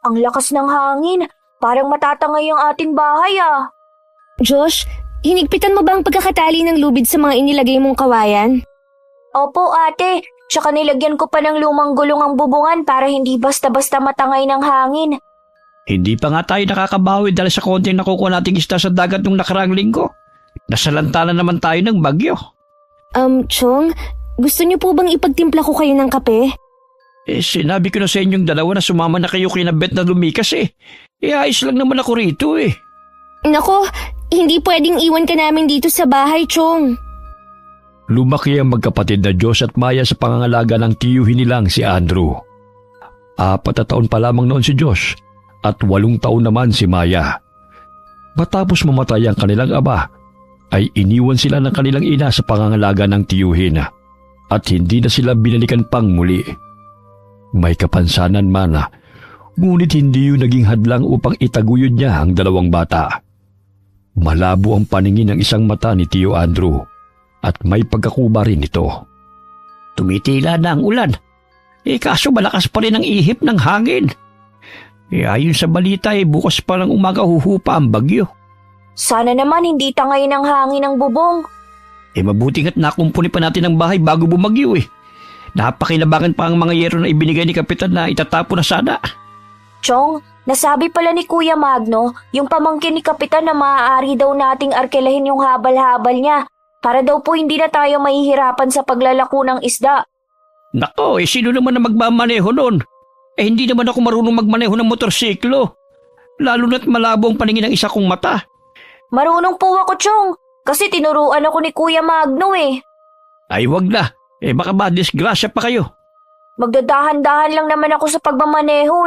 Ang lakas ng hangin. Parang matatangay ang ating bahay ah. Josh, hinigpitan mo ba ang pagkakatali ng lubid sa mga inilagay mong kawayan? Opo ate, tsaka nilagyan ko pa ng lumang gulong ang bubungan para hindi basta-basta matangay ng hangin. Hindi pa nga tayo nakakabawi dahil sa konting nakukuha nating isda sa dagat nung nakaraang linggo. Nasalanta na naman tayo ng bagyo. Chong, gusto niyo po bang ipagtimpla ko kayo ng kape? Sinabi ko na sa inyong dalawa na sumama na kayo kina Bet na lumikas eh. Ayos lang naman ako rito eh. Nako, hindi pwedeng iwan ka namin dito sa bahay, Chong. Lumaki ang magkapatid na Josh at Maya sa pangangalaga ng tiyuhin nilang si Andrew. 4 na taon pa lamang noon si Josh at 8 taon naman si Maya. Matapos mamatay ang kanilang aba, ay iniwan sila ng kanilang ina sa pangangalaga ng tiyuhin at hindi na sila binalikan pang muli. May kapansanan man, ngunit hindi yun naging hadlang upang itaguyod niya ang 2 bata. Malabo ang paningin ng isang mata ni Tio Andrew at may pagkakuba rin ito. Tumitila na ang ulan. Kaso malakas pa rin ang ihip ng hangin. Ayon sa balita bukas pa ng umaga huhupa ang bagyo. Sana naman hindi tangay ng hangin ang bubong. Mabuti nga't nakumpuni pa natin ang bahay bago bumagyo Napakinabangan pa ang mga yero na ibinigay ni Kapitan na itatapon na sana. Chong, nasabi pala ni Kuya Magno, yung pamangkin ni Kapitan na maaari daw nating arkelahin yung habal-habal niya para daw po hindi na tayo mahihirapan sa paglalako ng isda. Nako, sino naman na magmamaneho nun? Hindi naman ako marunong magmaneho ng motorsiklo. Lalo na't malabo ang paningin ng isa kong mata. Marunong po ako, Chong, kasi tinuruan ako ni Kuya Magno Ay wag na, baka madisgrasya pa kayo. Magdadahan-dahan lang naman ako sa pagmamaneho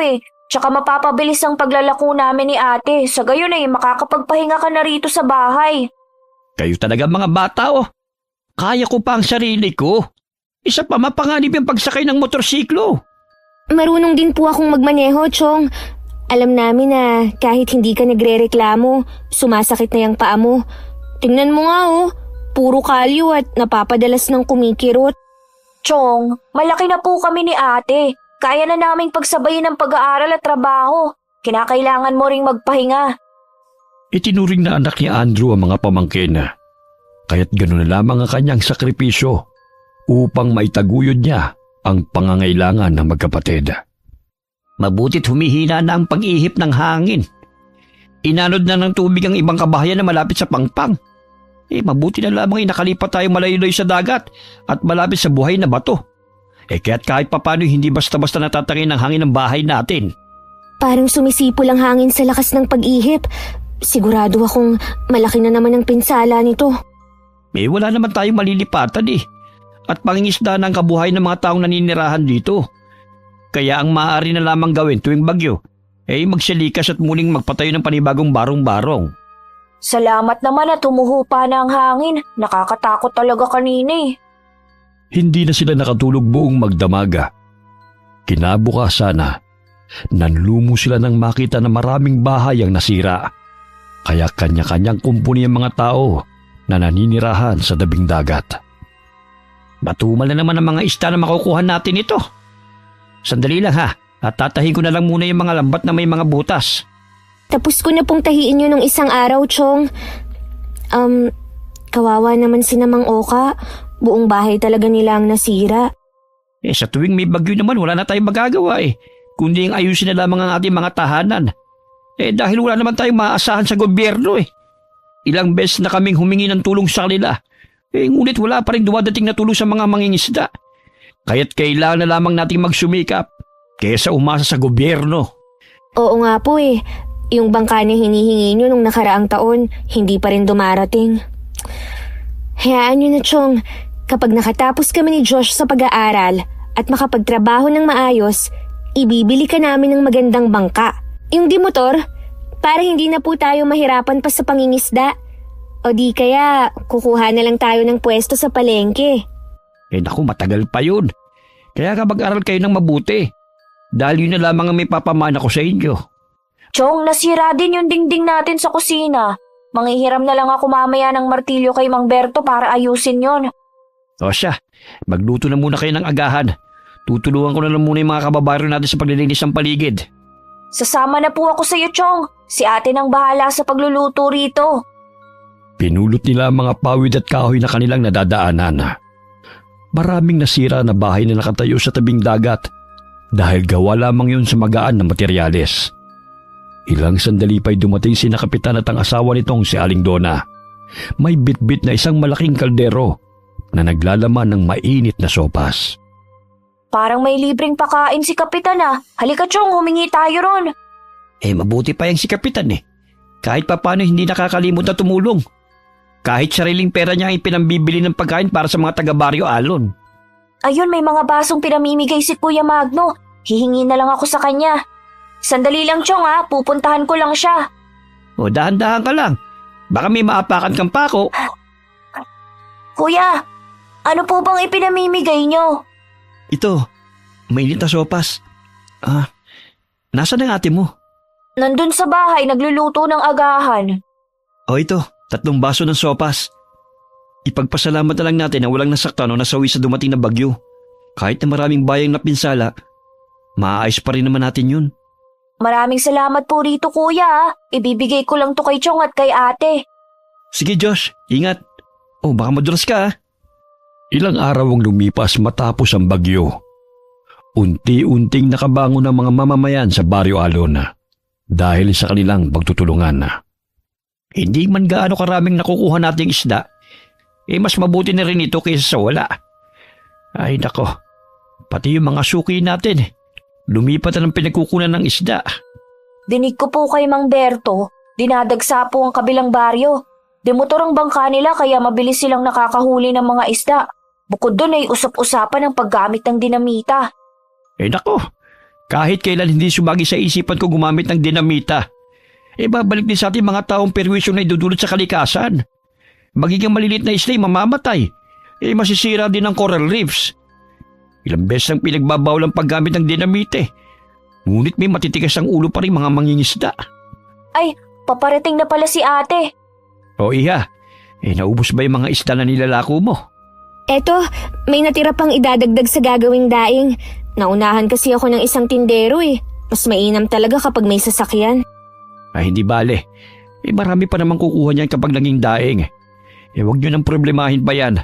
Tsaka mapapabilis ang paglalako namin ni ate. Sa gayon makakapagpahinga ka na rito sa bahay. Kayo talaga mga bata Kaya ko pa ang sarili ko. Isa pa mapanganib yung pagsakay ng motorsiklo. Marunong din po akong magmaneho, Chong. Alam namin na kahit hindi ka nagrereklamo, sumasakit na yung paa mo. Tingnan mo nga puro kalyo at napapadalas ng kumikirot. Chong, malaki na po kami ni ate. Kaya na naming pagsabayin ng pag-aaral at trabaho. Kinakailangan mo ring magpahinga. Itinuring na anak ni Andrew ang mga pamangkin. Kaya't gano'n na lamang ang kanyang sakripisyo upang maitaguyod niya ang pangangailangan ng magkapatid. Mabuti't humihina na ang pag-ihip ng hangin. Inanod na ng tubig ang ibang kabahayan na malapit sa pangpang. Mabuti na lamang nakalipat tayo malayo sa dagat at malapit sa buhay na bato. Kaya't kahit papano hindi basta-basta natatangin ang hangin ng bahay natin. Parang sumisipol ang hangin sa lakas ng pag-ihip. Sigurado akong malaki na naman ang pinsala nito. Wala naman tayong malilipatan At pangingisda ng kabuhay ng mga taong naninirahan dito. Kaya ang maaari na lamang gawin tuwing bagyo, magsalikas at muling magpatayo ng panibagong barong-barong. Salamat naman at humuhupa na ang hangin. Nakakatakot talaga kanina Hindi na sila nakatulog buong magdamaga. Kinabukasan nanlumo sila nang makita na maraming bahay ang nasira. Kaya kanya-kanyang kumpuni ang mga tao na naninirahan sa tabing dagat. Matumal na naman ang mga isda na makukuha natin ito. Sandali lang at tatahin ko na lang muna yung mga lambat na may mga butas. Tapos ko na pong tahiin yun ng isang araw, Chong. Kawawa naman si Namang Oka. Buong bahay talaga nila ang nasira. Sa tuwing may bagyo naman wala na tayong magagawa kundi ang ayusin na lamang ang ating mga tahanan. Dahil wala naman tayong maaasahan sa gobyerno Ilang beses na kaming humingi ng tulong sa kanila. Ngunit wala pa rin dumadating na tulong sa mga mangingisda. Kaya't kailangan na lamang nating magsumikap kaysa umasa sa gobyerno. Oo nga po Yung bangka na hinihingi nyo nung nakaraang taon, hindi pa rin dumarating. Hayaan nyo na, Chong. Kapag nakatapos kami ni Josh sa pag-aaral at makapagtrabaho ng maayos, ibibili ka namin ng magandang bangka. Yung di motor, para hindi na po tayo mahirapan pa sa pangingisda. O di kaya, kukuha na lang tayo ng pwesto sa palengke. Naku, matagal pa yun. Kaya mag-aral kayo ng mabuti. Dahil yun na lamang ang may papamana ko sa inyo. Chong, nasira din yung dingding natin sa kusina. Manghihiram na lang ako mamaya ng martilyo kay Mang Berto para ayusin yon. O siya, magluto na muna kayo ng agahan. Tutulungan ko na lang muna yung mga kababayan natin sa paglilinis ng paligid. Sasama na po ako sa iyo, Chong. Si ate nang bahala sa pagluluto rito. Pinulot nila ang mga pawid at kahoy na kanilang nadadaanan. Maraming nasira na bahay na nakatayo sa tabing dagat dahil gawa lamang yun sa magaan na materyales. Ilang sandali pa'y dumating si Kapitan at ang asawa nitong si Aling Donna. May bitbit na isang malaking kaldero na naglalaman ng mainit na sopas. Parang may libreng pakain si Kapitan ah. Halika, Chong, humingi tayo ron. Mabuti pa yung si Kapitan eh. Kahit papano hindi nakakalimot na tumulong. Kahit sariling pera niya ay pinambibili ng pagkain para sa mga taga-Baryo Alon. Ayun, may mga basong pinamimigay si Kuya Magno. Hihingi na lang ako sa kanya. Sandali lang, Chong ah. Pupuntahan ko lang siya. O dahan-dahan ka lang. Baka may maapakan kang pako. Kuya, ano po bang ipinamimigay nyo? Ito, mainit na sopas. Nasaan ang ate mo? Nandun sa bahay, nagluluto ng agahan. O ito, 3 baso ng sopas. Ipagpasalamat na lang natin na walang nasaktan o nasawi sa dumating na bagyo. Kahit na maraming bayang napinsala, maaayos pa rin naman natin yun. Maraming salamat po rito, Kuya ah. Ibibigay ko lang to kay Chong at kay ate. Sige Josh, ingat. Baka madulas ka ah. Ilang araw ang lumipas matapos ang bagyo. Unti-unting nakabangon ang mga mamamayan sa Baryo Alon dahil sa kanilang pagtutulungan. Hindi man gaano karaming nakukuha nating isda, mas mabuti na rin ito kaysa sa wala. Ay nako, pati yung mga suki natin, lumipat na ng pinagkukunan ng isda. Dinig ko po kay Mang Berto, dinadagsa po ang kabilang baryo. Demotor ang bangka nila kaya mabilis silang nakakahuli ng mga isda. Bukod doon ay usap-usapan ang paggamit ng dinamita. Nako, kahit kailan hindi sumagi sa isipan ko gumamit ng dinamita. Babalik din sa ating mga taong perwisyo na idudulot sa kalikasan. Magiging malilit na isla ay mamamatay. Masisira din ang coral reefs. Ilang beses ang pinagbabawal ang paggamit ng dinamite. Ngunit may matitigas ang ulo pa rin mga mangingisda. Ay, paparating na pala si ate. Iha, naubos ba yung mga isda na nilalako mo? Eto, may natira pang idadagdag sa gagawing daing. Naunahan kasi ako ng isang tindero eh. Mas mainam talaga kapag may sasakyan. Hindi bale. Marami pa naman kukuha niyan kapag naging daing. Huwag niyo nang problemahin pa yan.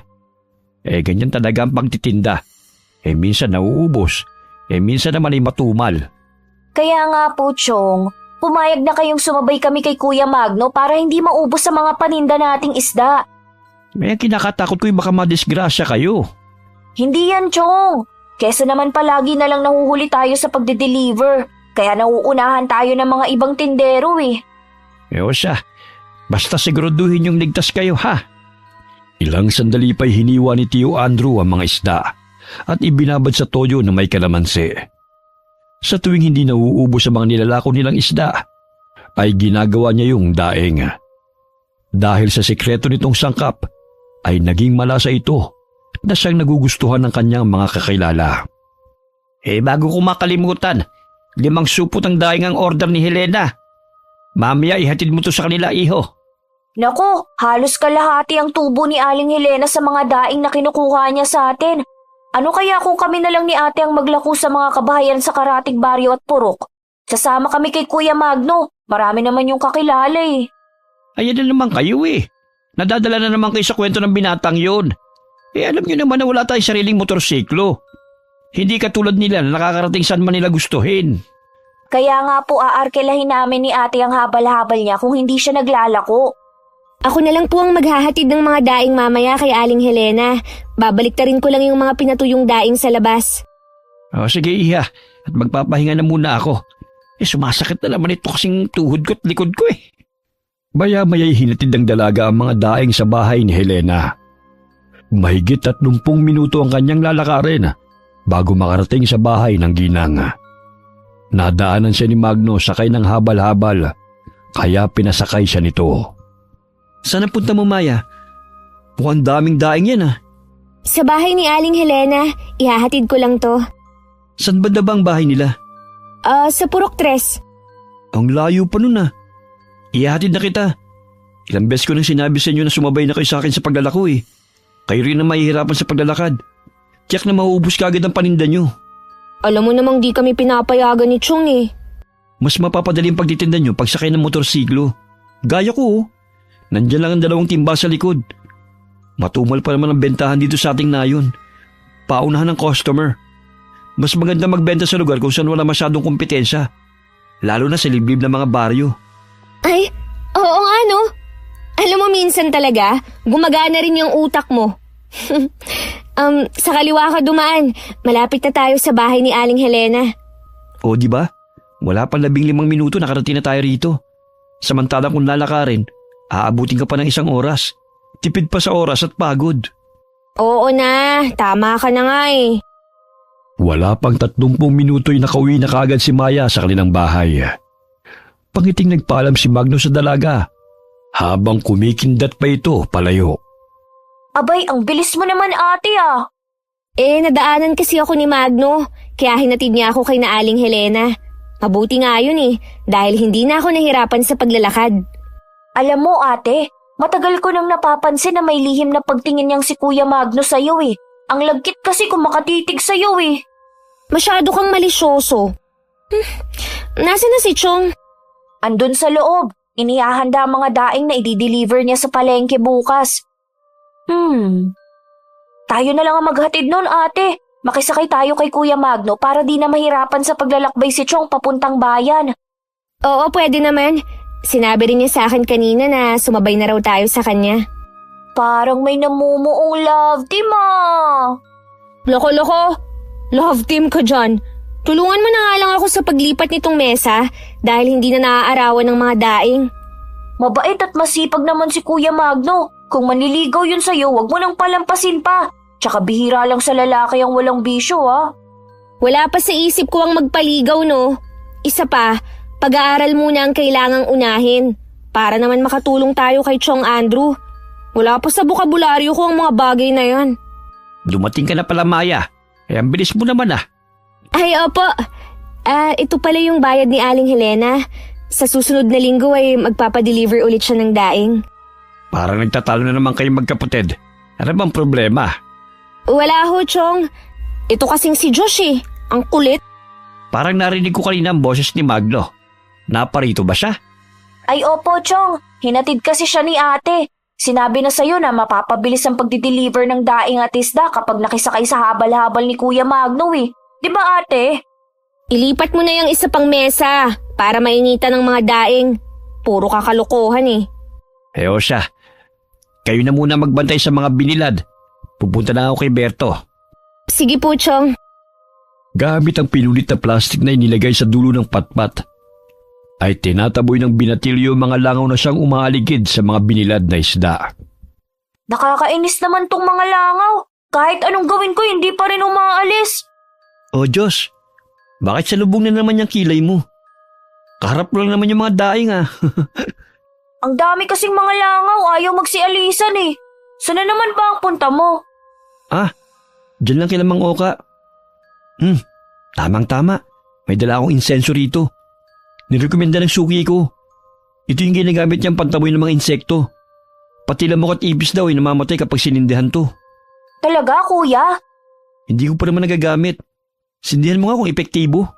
Ganyan talaga ang pagtitinda. Minsan nauubos. Minsan naman ay matumal. Kaya nga po, Chong, pumayag na kayong sumabay kami kay Kuya Magno para hindi maubos sa mga paninda nating isda. Kinakatakot ko yung baka madisgrasya kayo. Hindi yan, Chong. Kesa naman palagi na lang nahuhuli tayo sa pagde-deliver. Kaya nauunahan tayo ng mga ibang tindero eh. Siya, basta siguraduhin yung ligtas kayo ha. Ilang sandali pa'y hiniwa ni Tio Andrew ang mga isda at ibinabad sa toyo na may kalamansi. Sa tuwing hindi nauubos sa mga nilalako nilang isda, ay ginagawa niya yung daing. Dahil sa sikreto nitong sangkap, ay naging malasa ito na siyang nagugustuhan ng kanyang mga kakilala. Bago ko makalimutan, 5 supot ang daing ang order ni Helena. Mamaya ihatid mo to sa kanila, iho. Naku, halos kalahati ang tubo ni Aling Helena sa mga daing na kinukuha niya sa atin. Ano kaya kung kami na lang ni ate ang maglako sa mga kabahayan sa Karatig Baryo at Purok? Sasama kami kay Kuya Magno. Marami naman yung kakilala eh. Ayan na naman kayo eh. Nadadala na naman kayo sa kwento ng binatang yun. Alam nyo naman na wala tayong sariling motorsiklo. Hindi katulad nila na nakakarating saan man nila gustuhin. Kaya nga po aarkelahin namin ni ate ang habal-habal niya kung hindi siya naglalako. Ako na lang po ang maghahatid ng mga daing mamaya kay Aling Helena. Babaliktarin ko lang yung mga pinatuyong daing sa labas. Sige iha, at magpapahinga na muna ako. Sumasakit na naman ito kasing tuhod ko at likod ko eh. Maya-maya'y hinatid ng dalaga ang mga daing sa bahay ni Helena. Mahigit 30 minuto ang kanyang lalakarin bago makarating sa bahay ng ginang. Nadaanan siya ni Magno sakay ng habal-habal, kaya pinasakay siya nito. Saan ang punta mo, Maya? Mukhang daming daing yan ah. Sa bahay ni Aling Helena, ihahatid ko lang to. Saan ba ba ang bahay nila? Sa Purok 3. Ang layo pa nun ah. Ihahatid na kita. Ilang beses ko nang sinabi sa inyo na sumabay na kayo sa akin sa paglalako eh. Kayo rin na mahihirapan sa paglalakad. Tiyak na mauubos ka agad ang paninda nyo. Alam mo namang di kami pinapayagan ni Chong eh. Mas mapapadali ang pagtitinda nyo pagsakay ng motorsiklo. Gaya ko, oh. Nandyan lang ang 2 timba sa likod. Matumal pa naman ang bentahan dito sa ating nayon. Paunahan ng customer. Mas maganda magbenta sa lugar kung saan wala masyadong kompetensya. Lalo na sa liblib ng mga baryo. Ay, oo nga no. Alam mo minsan talaga, gumagana rin yung utak mo. Sa kaliwa ka dumaan. Malapit na tayo sa bahay ni Aling Helena. O di ba? Wala pang 15 minuto nakarating na tayo rito. Samantalang kung lalakarin, aabutin ka pa ng 1 oras. Tipid pa sa oras at pagod. Oo na, tama ka na nga eh. Wala pang 30 minuto'y nakauwi na kaagad si Maya sa kanilang bahay. Pangiting nagpaalam si Magno sa dalaga, habang kumikindat pa ito palayo. Abay, ang bilis mo naman ate ah. Nadaanan kasi ako ni Magno, kaya hinatid niya ako kay na Aling Helena. Mabuti nga yun eh, dahil hindi na ako nahirapan sa paglalakad. Alam mo ate, matagal ko nang napapansin na may lihim na pagtingin niyang si Kuya Magno sa'yo eh. Ang lagkit kasi kung makatitig sa'yo eh. Masyado kang malisyoso. Nasaan na si Chong? Andun sa loob, inihahanda ang mga daing na i-deliver niya sa palengke bukas. Tayo na lang ang maghatid nun ate. Makisakay tayo kay Kuya Magno para di na mahirapan sa paglalakbay si Chong papuntang bayan. Oo, pwede naman. Sinabi rin niya sa akin kanina na sumabay na raw tayo sa kanya. Parang may namumuong love team ah. Loko-loko, love team ka dyan. Tulungan mo na nga lang ako sa paglipat nitong mesa dahil hindi na naaarawan ng mga daing. Mabait at masipag naman si Kuya Magno. Kung manliligaw yun sa'yo, wag mo nang palampasin pa. Tsaka bihira lang sa lalaki ang walang bisyo ah. Wala pa sa isip ko ang magpaligaw no. Isa pa, pag-aaral muna ang kailangang unahin para naman makatulong tayo kay Chong Andrew. Wala pa sa bukabularyo ko ang mga bagay na yan. Dumating ka na pala, Maya. Ang bilis mo naman ah. Ay, opo. Ito pala yung bayad ni Aling Helena. Sa susunod na linggo ay magpapadeliver ulit siya ng daing. Parang nagtatalo na naman kayong magkapatid. Ano bang problema? Wala ho, Chong. Ito kasing si Josh eh. Ang kulit. Parang narinig ko kanina ang boses ni Magno. Naparito ba siya? Ay opo Chong, hinatid kasi siya ni ate. Sinabi na sa'yo na mapapabilis ang pagdi-deliver ng daing at isda kapag nakisakay sa habal-habal ni Kuya Magno eh. Di ba ate? Ilipat mo na yung isa pang mesa para mainitan ng mga daing. Puro kakalokohan eh. O siya, kayo na muna magbantay sa mga binilad. Pupunta na ako kay Berto. Sige po, Chong. Gamit ang pinulit na plastik na inilagay sa dulo ng patpat, ay tinataboy ng binatilyo mga langaw na siyang umaaligid sa mga binilad na isda. Nakakainis naman tong mga langaw. Kahit anong gawin ko, hindi pa rin umaalis. O Diyos, bakit sa lubong na naman yung kilay mo? Kaharap lang naman yung mga daing ah. Ang dami kasing mga langaw, ayaw magsialisan eh. Sana naman ba ang punta mo? Diyan lang kila Mang Oka. Tamang-tama. May dala akong insenso rito. Nirekomenda ng suki ko. Ito yung ginagamit niyang pantaboy ng mga insekto. Pati lamok at ibis daw ay namamatay kapag sinindihan to. Talaga, kuya? Hindi ko pa naman nagagamit. Sindihan mo nga kung epektibo.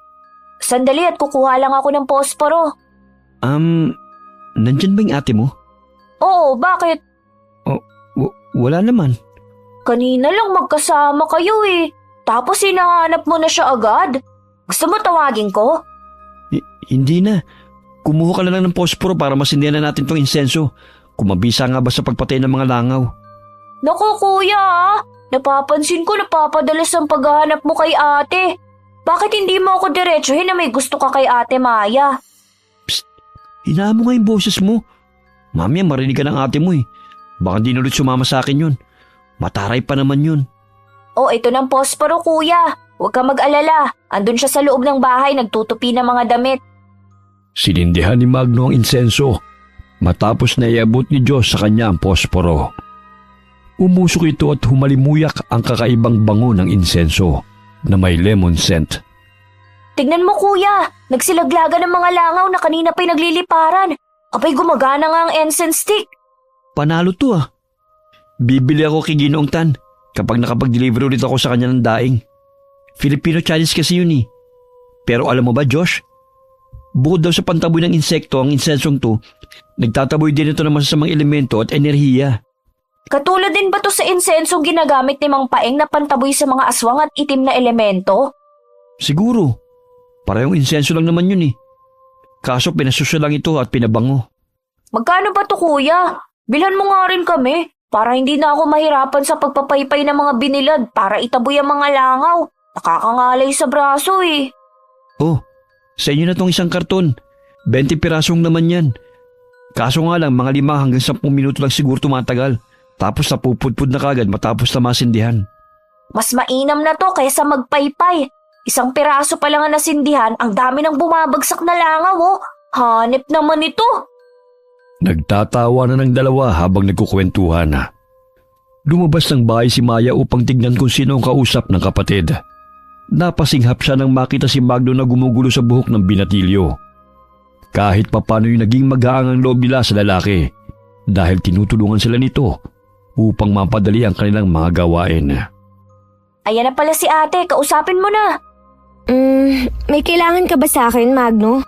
Sandali at kukuha lang ako ng posporo. Nandyan ba yung ate mo? Oo, bakit? Wala naman. Kanina lang magkasama kayo eh. Tapos hinahanap mo na siya agad. Gusto mo tawagin ko? Hindi na. Kumuha ka na lang ng posporo para masindihan na natin tong insenso. Kung mabisa nga ba sa pagpatay ng mga langaw. Naku kuya ah. Napapansin ko napapadalas ang paghahanap mo kay ate. Bakit hindi mo ako diretsuhin na may gusto ka kay ate Maya? Psst! Hinaan mo nga yung boses mo. Mamaya marinig ka ng ate mo eh. Baka di na ulit sumama sa akin yun. Mataray pa naman yun. Oh, ito ng posporo kuya. Huwag ka mag-alala. Andun siya sa loob ng bahay nagtutupi ng mga damit. Sinindihan ni Magno ang insenso matapos na iabot ni Diyos sa kanya ang posporo. Umusok ito at humalimuyak ang kakaibang bango ng insenso na may lemon scent. Tignan mo kuya, nagsilaglaga ng mga langaw na kanina pa'y nagliliparan. Abay gumagana nga ang incense stick. Panalo to ah. Bibili ako kay Ginoong Tan kapag nakapag-deliver ulit ako sa kanya ng daing. Filipino-Chinese kasi yun eh. Pero alam mo ba Josh? Bukod daw sa pantaboy ng insekto, ang insensong to, nagtataboy din ito ng masasamang elemento at enerhiya. Katulad din ba to sa insensong ginagamit ni Mang Paeng na pantaboy sa mga aswang at itim na elemento? Siguro. Parehong insenso lang naman yun eh. Kaso pinasosyo lang ito at pinabango. Magkano ba to kuya? Bilhan mo nga rin kami para hindi na ako mahirapan sa pagpapaypay ng mga binilad para itaboy ang mga langaw. Nakakangalay sa braso eh. Oh, sa inyo na tong isang karton. 20 pirasong naman yan. Kaso nga lang, mga 5 hanggang 10 minuto lang siguro tumatagal. Tapos napupudpud na kagad matapos na masindihan. Mas mainam na to kaysa magpaypay. Isang piraso pa lang ang nasindihan, ang dami ng bumabagsak na langaw oh. Hanep naman ito. Nagtatawa na ng dalawa habang nagkukwentuhan. Lumabas ng bahay si Maya upang tignan kung sino ang kausap ng kapatid. Napasinghap siya nang makita si Magno na gumugulo sa buhok ng binatilyo. Kahit papano'y naging mag-aangang loob nila sa lalaki dahil tinutulungan sila nito upang mapadali ang kanilang mga gawain. Ayan na pala si ate, kausapin mo na. May kailangan ka ba sa akin, Magno?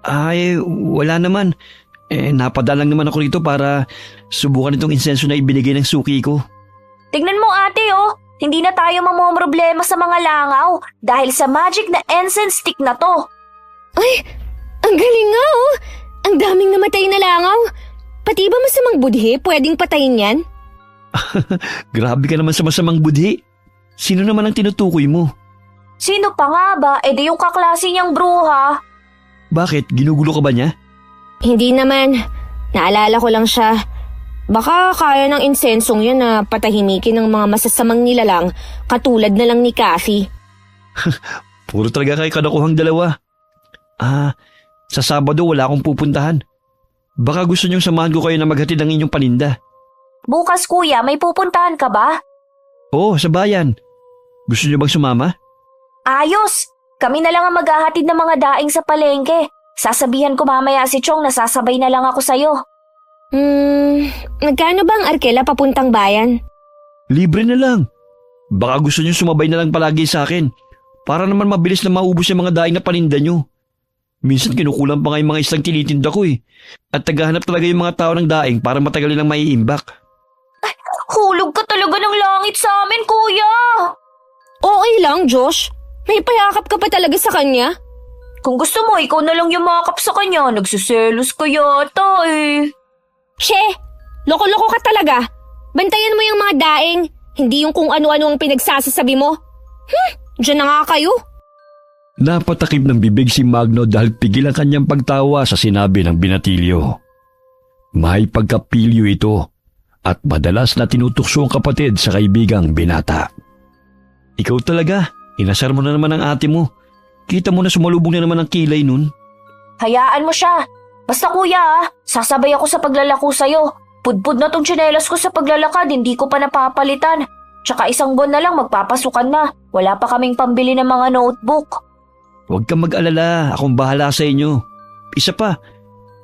Ay, wala naman. Napadala lang naman ako rito para subukan itong insenso na ibinigay ng suki ko. Tignan mo ate oh, hindi na tayo mamomroblema sa mga langaw dahil sa magic na incense stick na to. Ay, ang galing nga oh! Ang daming namatay na langaw. Pati ba masamang budhi pwedeng patayin yan? Grabe ka naman sa masamang budhi. Sino naman ang tinutukoy mo? Sino pa nga ba? E di yung kaklase niyang bruha. Bakit? Ginugulo ka ba niya? Hindi naman. Naalala ko lang siya. Baka kaya ng insensong yan na patahimikin ng mga masasamang nilalang katulad na lang ni Kathy. Puro talaga kayo kadakuhang dalawa. Sa Sabado wala akong pupuntahan. Baka gusto niyong samahan ko kayo na maghatid ng inyong paninda. Bukas kuya, may pupuntahan ka ba? Oo, sa bayan. Gusto niyo bang sumama? Ayos! Kami na lang ang maghahatid ng mga daing sa palengke. Sasabihan ko mamaya si Chong na sasabay na lang ako sa'yo. Magkano ba ang arkela papuntang bayan? Libre na lang. Baka gusto niyo sumabay na lang palagi sa akin. Para naman mabilis na maubos yung mga daing na paninda niyo. Minsan kinukulang pa nga yung mga islang tinitinda ko eh. At tagahanap talaga yung mga tao ng daing para matagal nilang maiimbak. Hulog ka talaga ng langit sa amin, kuya! Okay lang, Josh. May payakap ka pa talaga sa kanya. Kung gusto mo, ikaw na lang yumakap sa kanya. Nagsiselos ka yata eh. She, loko-loko ka talaga. Bantayan mo yung mga daing, hindi yung kung ano-ano ang pinagsasasabi mo. Diyan na nga kayo. Napatakip ng bibig si Magno dahil pigil ang kanyang pagtawa sa sinabi ng binatilyo. May pagkapilyo ito at madalas na tinutukso ang kapatid sa kaibigang binata. Ikaw talaga, inasar mo na naman ang ate mo. Kita mo na sumalubong na naman ang kilay nun. Hayaan mo siya. Basta kuya sasabay ako sa paglalako sa'yo. Pudpud na tong tsinelas ko sa paglalakad, hindi ko pa napapalitan. Tsaka 1 buwan na lang magpapasukan na. Wala pa kaming pambili ng mga notebook. Huwag kang mag-alala, akong bahala sa inyo. Isa pa,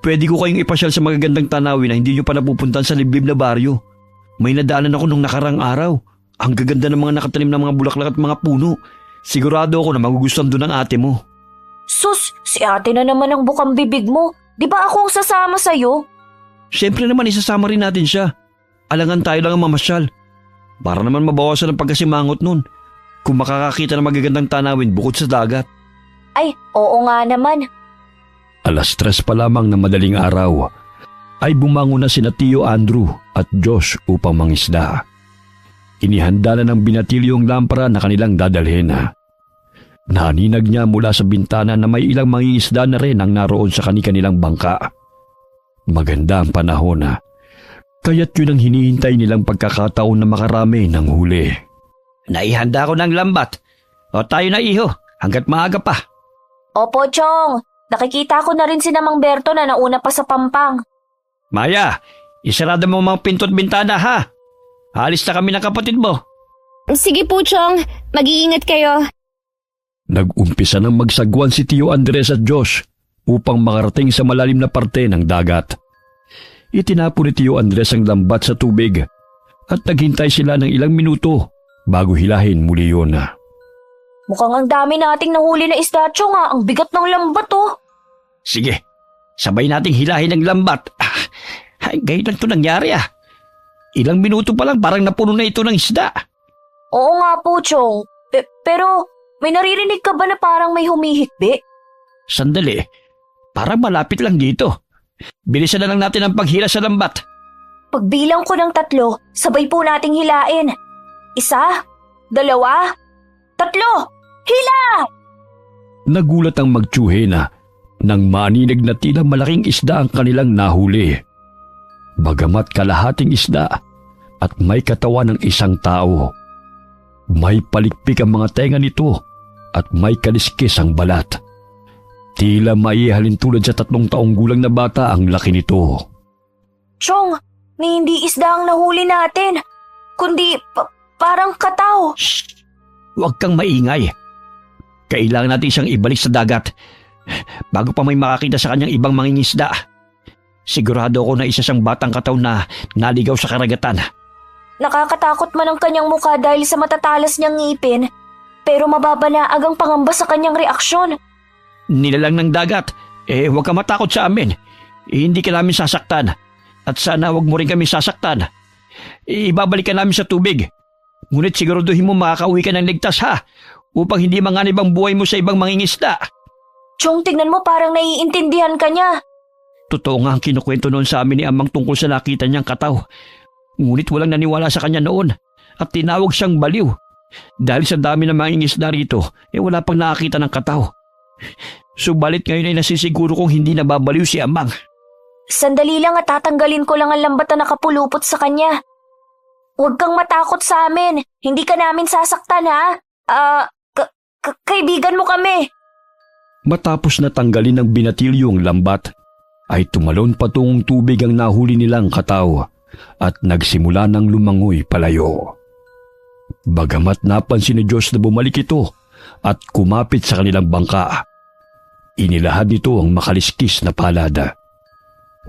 pwede ko kayong ipasyal sa magagandang tanawin na hindi nyo pa napupuntan sa liblib na baryo. May nadaanan ako nung nakarang araw. Ang gaganda ng mga nakatanim na mga bulaklak at mga puno. Sigurado ako na magugustuhan doon ng ate mo. Sus, si ate na naman ang bukang bibig mo. Di ba ako ang sasama sa'yo? Siyempre naman isasama rin natin siya. Alangan tayo lang ang mamasyal. Para naman mabawasan ang pagkasimangot nun. Kung makakakita ng magagandang tanawin bukod sa dagat. Ay, oo nga naman. 3:00 pa lamang na madaling araw ay bumangon na sina Tio Andrew at Josh upang mangisda. Inihanda na ng binatilyong lampara na kanilang dadalhin. Naninag niya mula sa bintana na may ilang mangingisda na rin ang naroon sa kanilang bangka. Maganda ang panahon kaya't yun ang hinihintay nilang pagkakataon na makarami ng huli. Naihanda ko ng lambat. O tayo na iho, hanggat maaga pa. Opo, Chong. Nakikita ko na rin si Mang Berto na nauna pa sa Pampang. Maya, isarada mo mga pinto at bintana ha. Alis na kami ng kapatid mo. Sige po, Chong. Mag-iingat kayo. Nag-umpisa ng magsagwan si Tio Andres at Josh upang makarating sa malalim na parte ng dagat. Itinapon ni Tio Andres ang lambat sa tubig at naghintay sila ng ilang minuto bago hilahin muli yun. Mukhang ang dami nating nahuli na isda, Chong. Ang bigat ng lambat oh. Sige, sabay nating hilahin ang lambat. Ay, ganyan lang ito nangyari Ilang minuto pa lang parang napuno na ito ng isda. Oo nga po, Chong. Pero may naririnig ka ba na parang may humihikbi? Sandali, parang malapit lang dito. Bilisan na lang natin ang paghila sa lambat. Pagbilang ko ng 3, sabay po nating hilain. 1, 2, 3, hila! Nagulat ang magtsuhena nang maninig na tila malaking isda ang kanilang nahuli. Bagamat kalahating isda at may katawan ng isang tao, may palikpik ang mga tenga nito at may kaliskis ang balat. Tila maihalin tulad sa 3 taong gulang na bata ang laki nito. Chong, hindi isda ang nahuli natin, kundi parang kataw. Shh! Huwag kang maingay. Kailangan natin siyang ibalik sa dagat bago pa may makakita sa kanyang ibang mangingisda. Sigurado ako na isa siyang batang kataw na naligaw sa karagatan. Nakakatakot man ang kanyang mukha dahil sa matatalas niyang ngipin, pero mababanaag ang pangamba sa kanyang reaksyon. Nilalang ng dagat, huwag ka matakot sa amin. Hindi ka namin sasaktan. At sana huwag mo rin kami sasaktan. Ibabalik ka namin sa tubig. Ngunit siguraduhin mo makakauwi ka ng ligtas upang hindi manganib ang buhay mo sa ibang mangingisda. Chong, tignan mo parang naiintindihan ka niya. Totoo nga ang kinukwento noon sa amin ni Amang tungkol sa nakita niyang kataw. Ngunit walang naniwala sa kanya noon at tinawag siyang baliw. Dahil sa dami ng mangingisda rito, wala pang nakakita ng kataw. Subalit ngayon ay nasisiguro kong hindi nababaliw si Amang. Sandali lang at tatanggalin ko lang ang lambat na nakapulupot sa kanya. Huwag kang matakot sa amin. Hindi ka namin sasaktan kaibigan mo kami. Matapos na tanggalin ng binatilyo ang lambat, ay tumalon patungong tubig ang nahuli nilang kataw at nagsimula ng lumangoy palayo. Bagamat napansin ni Diyos na bumalik ito at kumapit sa kanilang bangka, inilahad nito ang makaliskis na palad.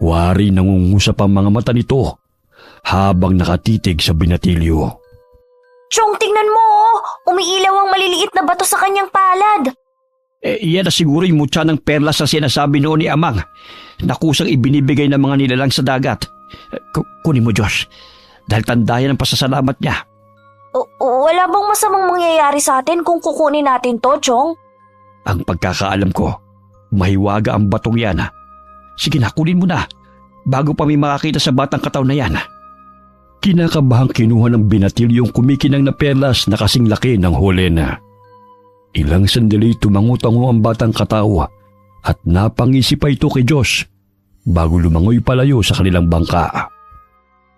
Wari nangungusap ang mga mata nito habang nakatitig sa binatilyo. Chong, tingnan mo umiilaw ang maliliit na bato sa kanyang palad. Iyan na siguro yung mutya ng perlas na sinasabi noon ni Amang na kusang ibinibigay ng mga nilalang sa dagat. Kunin mo, Diyos, dahil tandayan ang pasasalamat niya. Wala bang masamang mangyayari sa atin kung kukunin natin to, Chong? Ang pagkakaalam ko, mahiwaga ang batong yan. Sige na, kunin mo na, bago pa may makakita sa batang kataw na yan. Kinakabahang kinuha ng binatilyong kumikinang na perlas na kasing laki ng Holena. Ilang sandali tumango-tango ang batang katawa at napangisip pa ito kay Diyos bago lumangoy palayo sa kanilang bangka.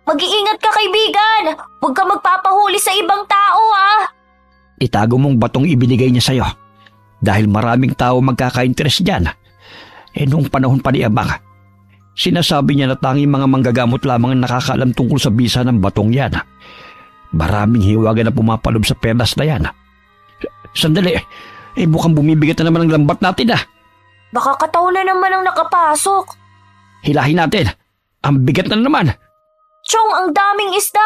Mag-iingat ka, kaibigan! Huwag ka magpapahuli sa ibang tao, Itago mong batong ibinigay niya sa'yo dahil maraming tao magkaka-interest dyan. Noong panahon pa ni Amang, sinasabi niya na tanging mga manggagamot lamang ang nakakaalam tungkol sa bisa ng batong yan. Maraming hiwaga na pumapalob sa perlas na yan. Sandali, mukhang bumibigat na naman ang lambat natin Baka kataw na naman ang nakapasok. Hilahin natin, ang bigat na naman. Chong, ang daming isda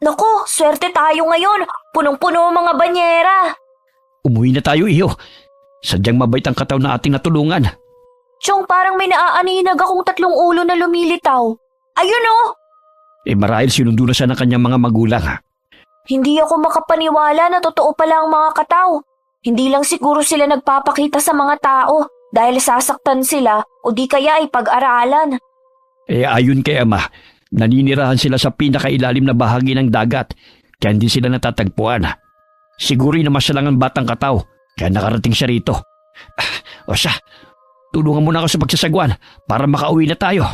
Naku, swerte tayo ngayon. Punong-puno ang mga banyera. Umuwi na tayo, iyo. Sadyang mabait ang kataw na ating natulungan. Chong, parang may naaaninag akong 3 ulo na lumilitaw. Ayun Marahil sinundo na siya ng kanyang mga magulang. Hindi ako makapaniwala na totoo pala ang mga kataw. Hindi lang siguro sila nagpapakita sa mga tao dahil sasaktan sila o di kaya ay pag-aralan. Ayon kay Ama, naninirahan sila sa pinakailalim na bahagi ng dagat kaya hindi sila natatagpuan. Siguro namasya lang ang batang kataw kaya nakarating siya rito. O siya, tulungan mo na ako sa pagsasagwan para makauwi na tayo.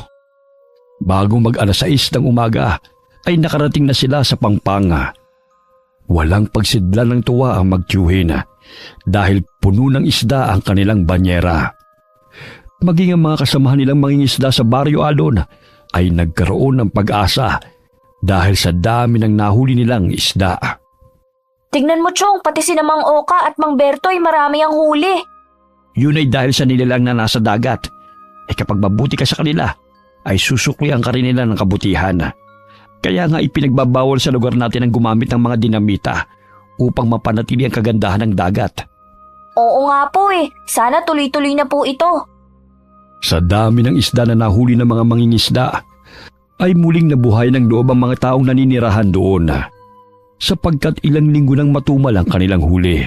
Bago mag-alas 6 ng umaga ay nakarating na sila sa Pampanga. Walang pagsidlan ng tuwa ang magtiyuhin dahil puno ng isda ang kanilang banyera. Maging ang mga kasamahan nilang mangingisda sa Barrio Alon ay nagkaroon ng pag-asa dahil sa dami ng nahuli nilang isda. Tignan mo, Chong, pati si Mang Oka at Mang Berto ay marami ang huli. Yun ay dahil sa nilalang na nasa dagat. Kapag mabuti ka sa kanila, ay susuklian ka rin nila ng kabutihan. Kaya nga ipinagbabawal sa lugar natin ang gumamit ng mga dinamita upang mapanatili ang kagandahan ng dagat. Oo nga po Sana tuloy-tuloy na po ito. Sa dami ng isda na nahuli ng mga mangingisda, ay muling nabuhay ng loob ang mga taong naninirahan doon, sapagkat ilang linggo nang matumal ang kanilang huli.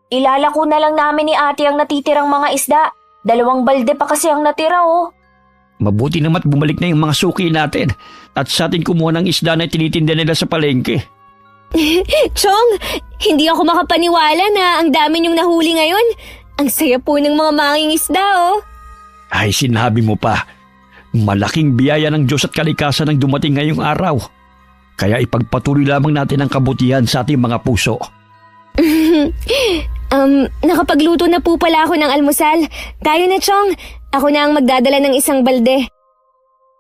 Ilalako na lang namin ni ate ang natitirang mga isda. 2 balde pa kasi ang natira oh. Mabuti naman bumalik na yung mga suki natin at sa atin kumuha ng isda na tinitinda nila sa palengke. Chong, hindi ako makapaniwala na ang dami niyong nahuli ngayon. Ang saya po ng mga mangingisda, oh. Ay, sinabi mo pa. Malaking biyaya ng Diyos at kalikasan ang dumating ngayong araw. Kaya ipagpatuloy lamang natin ang kabutihan sa ating mga puso. Nakapagluto na po pala ako ng almusal. Tayo na, Chong. Ako na ang magdadala ng 1 balde.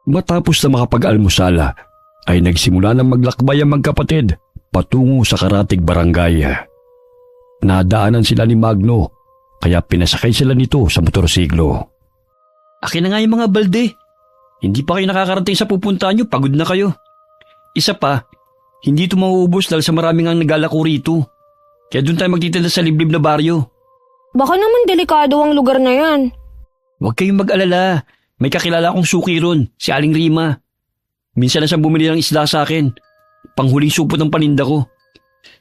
Matapos na makapag-almusala, ay nagsimula ng maglakbay ang magkapatid patungo sa Karatig Barangay. Nadaanan sila ni Magno, kaya pinasakay sila nito sa motorsiklo. Akin na nga yung mga balde. Hindi pa kayo nakakarating sa pupuntahan nyo, pagod na kayo. Isa pa, hindi ito mauubos dahil sa maraming ang naglalako rito. Kaya doon tayo magtitinda sa liblib na baryo. Baka naman delikado ang lugar na yan. Huwag kayong mag-alala. May kakilala akong suki ron, si Aling Rima. Minsan na siyang bumili ng isda sa akin. Panghuling supot ng paninda ko.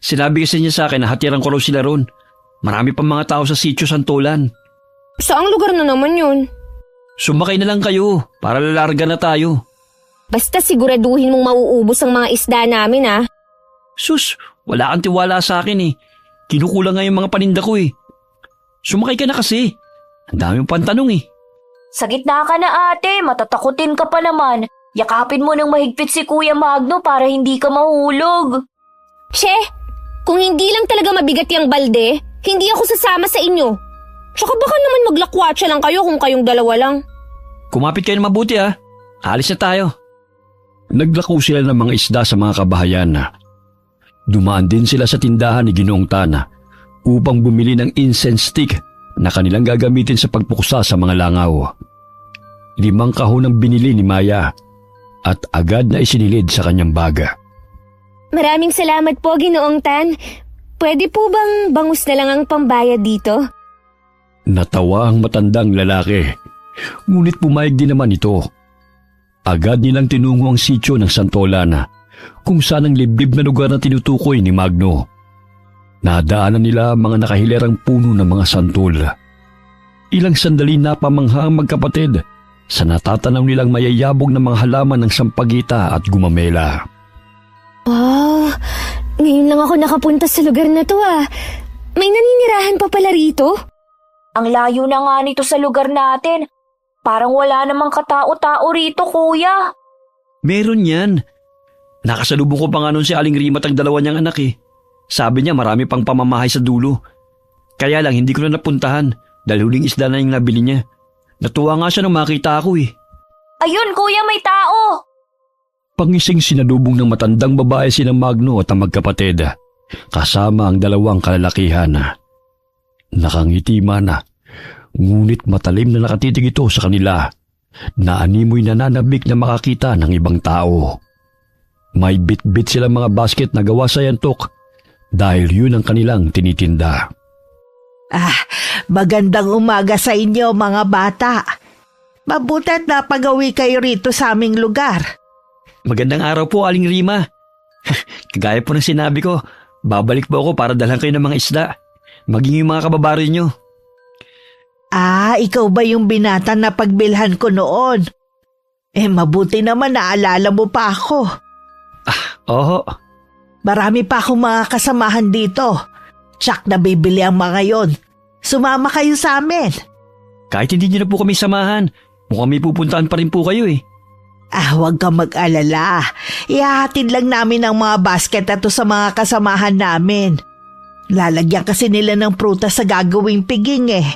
Sinabi kasi niya sa akin na hatiran ko raw sila ron. Marami pang mga tao sa sitio Santolan. Saang lugar na naman yun? Sumakay na lang kayo para lalarga na tayo. Basta siguraduhin mong mauubos ang mga isda namin, ah. Sus, wala kang tiwala sa akin eh. Kinukulang nga yung mga paninda ko eh. Sumakay ka na kasi. Ang dami mong pantanong eh. Sa gitna ka na ate, matatakutin ka pa naman. Yakapin mo ng mahigpit si Kuya Magno para hindi ka mahulog. She, kung hindi lang talaga mabigat yung balde, hindi ako sasama sa inyo. Tsaka baka naman maglakwatsa lang kayo kung kayong dalawa lang. Kumapit kayo na mabuti ah. Alis na tayo. Naglako sila ng mga isda sa mga kabahayan. Dumaan din sila sa tindahan ni Ginoong Tana upang bumili ng incense stick na kanilang gagamitin sa pagpuksa sa mga langaw. 5 kahon ang binili ni Maya at agad na isinilid sa kanyang baga. Maraming salamat po, Ginoong Tan. Pwede po bang bangus na lang ang pambayad dito? Natawa ang matandang lalaki, ngunit pumayag din naman ito. Agad nilang tinungo ang sitio ng Santolan kung saan ang liblib na lugar na tinutukoy ni Magno. Nadaanan nila mga nakahilerang puno ng mga santol. Ilang sandali napamangha ang magkapatid sa natatanaw nilang mayayabog na mga halaman ng sampagita at gumamela. Wow, ngayon lang ako nakapunta sa lugar na to ah. May naninirahan pa pala rito? Ang layo na nga nito sa lugar natin. Parang wala namang katao-tao rito, kuya. Meron yan. Nakasalubong ko pa nga nun si Aling Rima at ang 2 niyang anak eh. Sabi niya marami pang pamamahay sa dulo. Kaya lang hindi ko na napuntahan dahil huling isda na yung nabili niya. Natuwa nga siya nung makita ako eh. Ayun, kuya, may tao. Pangising sinalubong ng matandang babae sina Magno at ang magkapatid, kasama ang 2 kalalakihan. Nakangiti man, ngunit matalim na nakatitig ito sa kanila, na animoy nananabik na makakita ng ibang tao. May bit-bit silang mga basket na gawa sa yantok dahil yun ang kanilang tinitinda. Magandang umaga sa inyo mga bata. Mabuta't napagawi kayo rito sa aming lugar. Magandang araw po, Aling Rima. Kagaya po ng sinabi ko, babalik po ako para dalhan kayo ng mga isda. Maging yung mga kababaryo nyo. Ikaw ba yung binata na pagbilhan ko noon? Mabuti naman naalala mo pa ako. Oo. Marami pa akong mga kasamahan dito. Tsak na bibili ang mga yon. Sumama kayo sa amin. Kahit hindi nyo na po kami samahan, mukhang may pupuntahan pa rin po kayo eh. Huwag kang mag-alala. Ihahatid lang namin ang mga basket na to sa mga kasamahan namin. Lalagyan kasi nila ng prutas sa gagawing piging eh.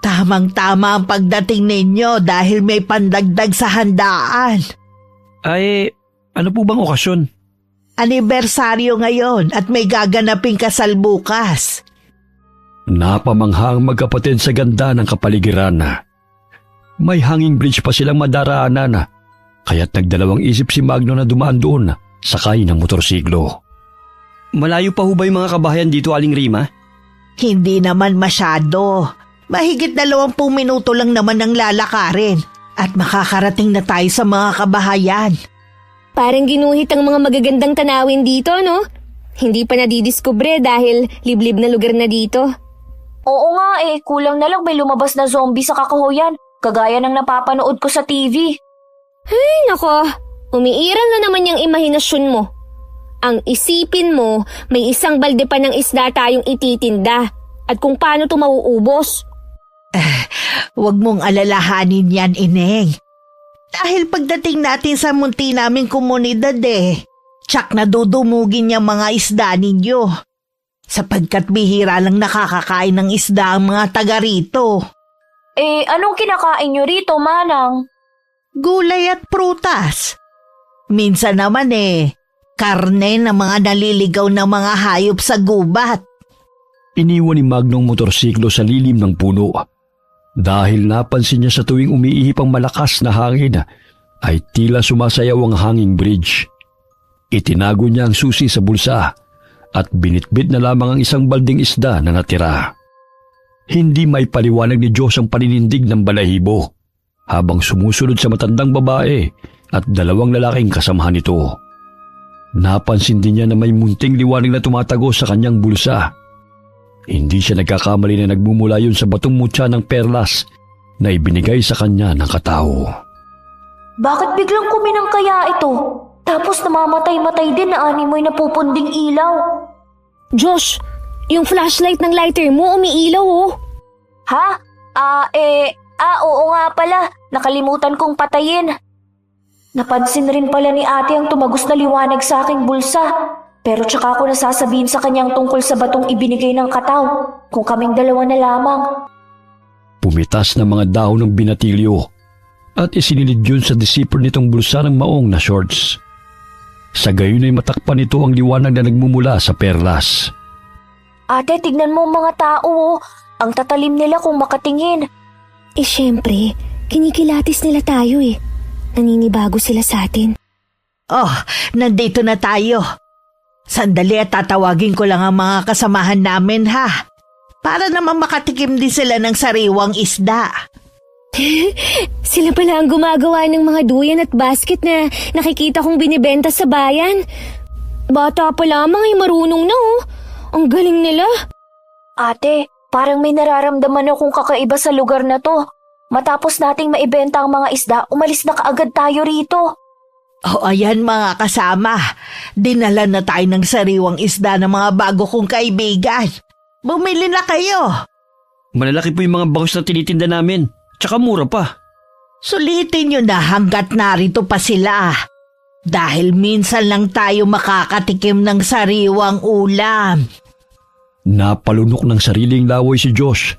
Tamang-tama ang pagdating ninyo dahil may pandagdag sa handaan. Ay, ano po bang okasyon? Anibersaryo ngayon at may gaganaping kasal bukas. Napamangha ang magkapatid sa ganda ng kapaligiran. May hanging bridge pa silang madaraanan, kaya't nagdalawang isip si Magno na dumaan doon sakay ng motorsiklo. Malayo pa ho ba yung mga kabahayan dito, Aling Rima? Hindi naman masyado. Mahigit 20 minuto lang naman ang lalakarin at makakarating na tayo sa mga kabahayan. Parang ginuhit ang mga magagandang tanawin dito, no? Hindi pa nadidiskubre dahil liblib na lugar na dito. Oo nga kulang na lang may lumabas na zombie sa kakahuyan, kagaya ng napapanood ko sa TV. Ay, nako. Umiiral na naman yung imahinasyon mo. Ang isipin mo, may isang balde pa ng isda tayong ititinda. At kung paano ito mauubos. Huwag mong alalahanin yan, Ineng. Dahil pagdating natin sa munti naming komunidad tsak na dudumugin yung mga isda ninyo. Sapagkat bihira lang nakakakain ng isda ang mga taga rito. Anong kinakain nyo rito, Manang? Gulay at prutas. Minsan naman karne ng mga naliligaw na mga hayop sa gubat. Iniwan ni Magno ang motorsiklo sa lilim ng puno. Dahil napansin niya sa tuwing umiihip ang malakas na hangin, ay tila sumasayaw ang hanging bridge. Itinago niya ang susi sa bulsa at binitbit na lamang ang isang balding isda na natira. Hindi may paliwanag ni Diyos ang paninindig ng balahibo habang sumusunod sa matandang babae at 2 lalaking kasamahan nito. Napansin din niya na may munting liwanag na tumatago sa kanyang bulsa. Hindi siya nagkakamali na nagmumula yun sa batong mutya ng perlas na ibinigay sa kanya ng katao. Bakit biglang kuminang kaya ito? Tapos namamatay-matay din na animoy na pupunding ilaw. Josh, yung flashlight ng lighter mo umiilaw Ha? Oo nga pala. Nakalimutan kong patayin. Napansin rin pala ni ate ang tumagos na liwanag sa aking bulsa. Pero tsaka ako nasasabihin sa kanyang tungkol sa batong ibinigay ng kataw kung kaming 2 na lamang. Pumitas na mga dahon ng binatilyo at isinilid yun sa zipper nitong bulsa ng maong na shorts. Sa gayon ay matakpan nito ang liwanag na nagmumula sa perlas. Ate, tignan mo ang mga tao. Ang tatalim nila kung makatingin. Siyempre, kinikilatis nila tayo Naninibago sila sa atin. Oh, nandito na tayo. Sandali at tatawagin ko lang ang mga kasamahan namin para naman makatikim din sila ng sariwang isda. Sila pala ang gumagawa ng mga duyan at basket na nakikita kong binibenta sa bayan. Bata pa lamang ay marunong na Ang galing nila. Ate, parang may nararamdaman akong kakaiba sa lugar na to. Matapos nating maibenta ang mga isda, umalis na kaagad tayo rito. Ayan mga kasama. Dinala na tayo ng sariwang isda ng mga bago kong kaibigan. Bumili na kayo. Malalaki po yung mga bangus na tinitinda namin. Tsaka mura pa. Sulitin nyo na hanggat narito pa sila. Dahil minsan lang tayo makakatikim ng sariwang ulam. Napalunok ng sariling laway si Josh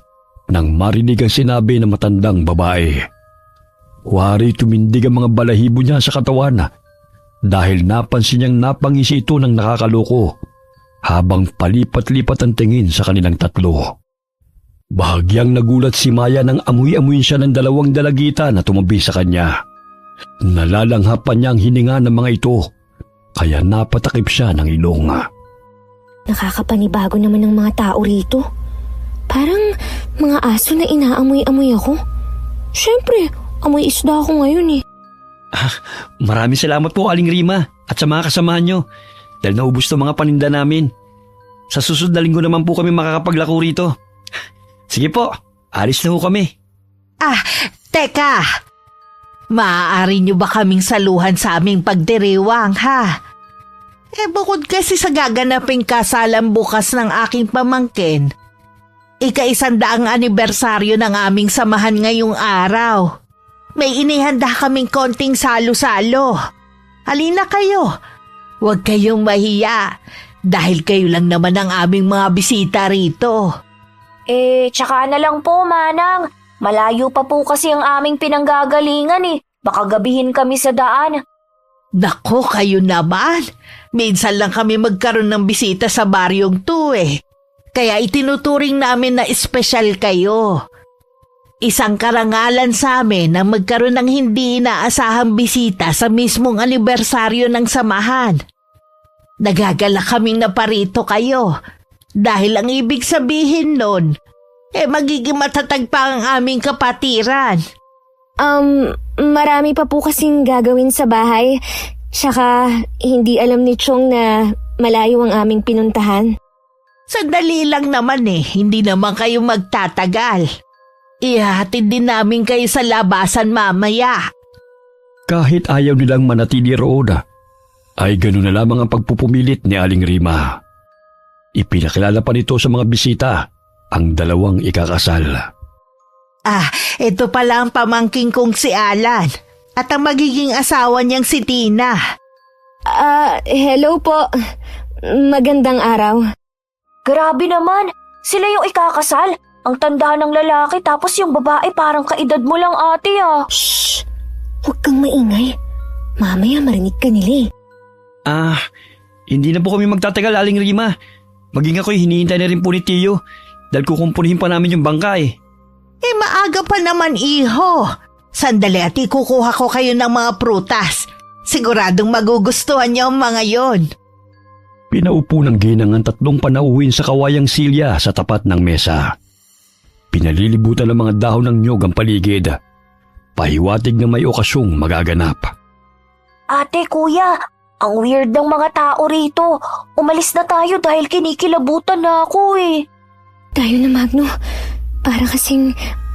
nang marinig ang sinabi ng matandang babae. Wari tumindig ang mga balahibo niya sa katawan dahil napansin niyang napangisi ito ng nakakaloko habang palipat-lipat ang tingin sa kanilang tatlo. Bahagyang nagulat si Maya nang amoy-amoyin siya ng 2 dalagita na tumabi sa kanya. Nalalanghapan niya ang hininga ng mga ito kaya napatakip siya ng ilong. Nakakapanibago naman ng mga tao rito. Parang mga aso na inaamoy-amoy ako. Siyempre, amoy isda ako ngayon Maraming salamat po, Aling Rima, at sa mga kasamahan nyo dahil naubos to mga paninda namin. Sa susunod na linggo naman po kami makakapaglako rito. Sige po, alis na ho kami. Teka. Maaari nyo ba kaming saluhan sa aming pagdiriwang, bukod kasi sa gaganaping kasalan bukas ng aking pamangkin, ika-100 anibersaryo ng aming samahan ngayong araw. May inihanda kaming konting salo-salo. Halina kayo. Huwag kayong mahiya dahil kayo lang naman ang aming mga bisita rito. Tsaka na lang po, Manang. Malayo pa po kasi ang aming pinanggagalingan Baka gabihin kami sa daan. Nako, kayo naman. Minsan lang kami magkaroon ng bisita sa baryong to Kaya itinuturing namin na espesyal kayo. Isang karangalan sa amin na magkaroon ng hindi inaasahang bisita sa mismong anibersaryo ng samahan. Nagagala kaming naparito kayo dahil ang ibig sabihin nun, Magiging matatag pa ang aming kapatiran. Marami pa po kasing gagawin sa bahay. Tsaka hindi alam ni Chong na malayo ang aming pinuntahan. Sandali lang naman hindi naman kayo magtatagal. Ihahatid din namin kayo sa labasan mamaya. Kahit ayaw nilang manatili roon, ay gano'n na lamang ang pagpupumilit ni Aling Rima. Ipinakilala pa nito sa mga bisita ang dalawang ikakasal. Ito pala ang pamangking kong si Alan at ang magiging asawa niyang si Tina. Hello po. Magandang araw. Grabe naman, sila yung ikakasal. Ang tanda ng lalaki tapos yung babae parang kaedad mo lang ate Shh! Huwag kang maingay. Mamaya marinig ka nila Hindi na po kami magtatagal, Aling Rima. Maging ako'y hinihintay na rin po ni Tiyo dahil kukumpunihin pa namin yung bangka Maaga pa naman iho. Sandali at ikukuha ko kayo ng mga prutas. Siguradong magugustuhan niyo ang mga yon. Pinaupo ng ginang ang tatlong panauhin sa kawayang silya sa tapat ng mesa. Pinalilibutan ng mga dahon ng nyog ang paligid. Pahiwatig na may okasyong magaganap. Ate, kuya, ang weird ng mga tao rito. Umalis na tayo dahil kinikilabutan na ako Tayo na, Magno. Para kasing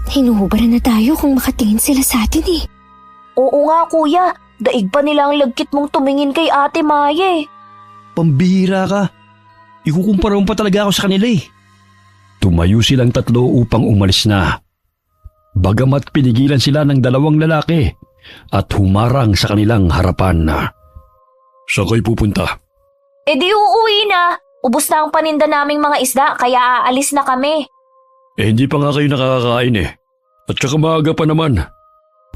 hinuhubaran na tayo kung makatingin sila sa atin Oo nga kuya, daig pa nila ang lagkit mong tumingin kay Ate Maya Pambihira ka. Ikukumpara mo pa talaga ako sa kanila Tumayo silang tatlo upang umalis na. Bagamat pinigilan sila ng dalawang lalaki at humarang sa kanilang harapan. Saan kayo pupunta? Di uuwi na. Ubus na ang paninda naming mga isda kaya aalis na kami. Hindi pa nga kayo nakakakain At saka maaga pa naman.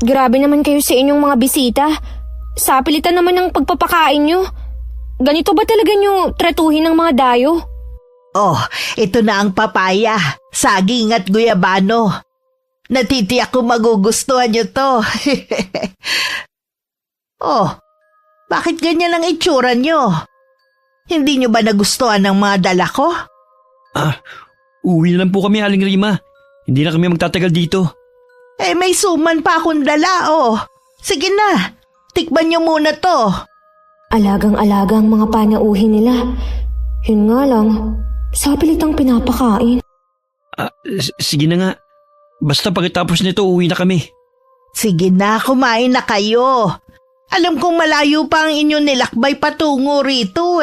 Grabe naman kayo sa inyong mga bisita. Sa pilitan naman ng pagpapakain nyo. Ganito ba talaga nyo tratuhin ng mga dayo? Ito na ang papaya, saging at guyabano. Natitiyak ko magugustuhan nyo to. Bakit ganyan ang itsura nyo? Hindi nyo ba nagustuhan ng mga dala ko? Uwi na lang po kami, Aling Rima. Hindi na kami magtatagal dito. May suman pa akong dala Sige na, tikman nyo muna to. Alagang-alaga ang mga panauhin nila. Yun nga lang, sa pilitang pinapakain. Sige na nga. Basta pagkatapos nito, uwi na kami. Sige na, kumain na kayo. Alam kong malayo pa ang inyong nilakbay patungo rito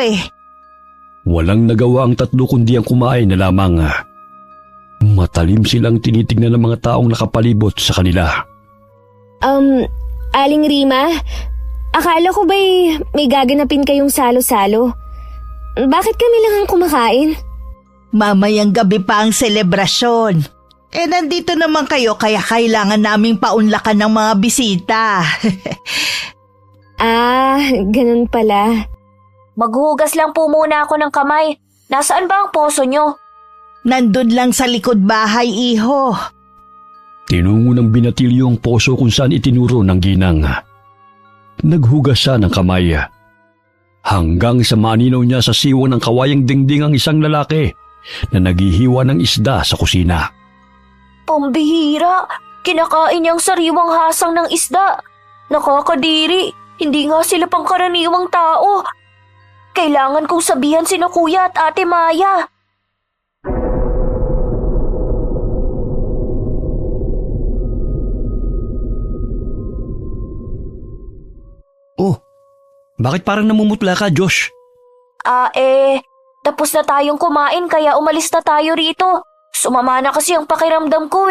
Walang nagawa ang tatlo kundi ang kumain na lamang. Matalim silang tinitignan ng mga taong nakapalibot sa kanila. Aling Rima, akala ko ba'y may gaganapin kayong salo-salo? Bakit kami lang ang kumakain? Mamayang gabi pa ang selebrasyon. Nandito naman kayo kaya kailangan naming paunlakan ng mga bisita. Ganun pala. Maghuhugas lang po muna ako ng kamay. Nasaan ba ang poso nyo? Nandun lang sa likod bahay, iho. Tinungo ng binatilyo ang poso kung saan itinuro ng ginang. Naghugas siya ng kamay. Hanggang sa maninaw niya sa siwa ng kawayang dingding ang isang lalaki na naghihiwa ng isda sa kusina. Pambihira, kinakain niyang sariwang hasang ng isda. Nakakadiri, hindi nga sila pangkaraniwang tao. Kailangan kong sabihan sina Kuya at Ate Maya. Bakit parang namumutla ka, Josh? Tapos na tayong kumain kaya umalis na tayo rito. Sumama na kasi ang pakiramdam ko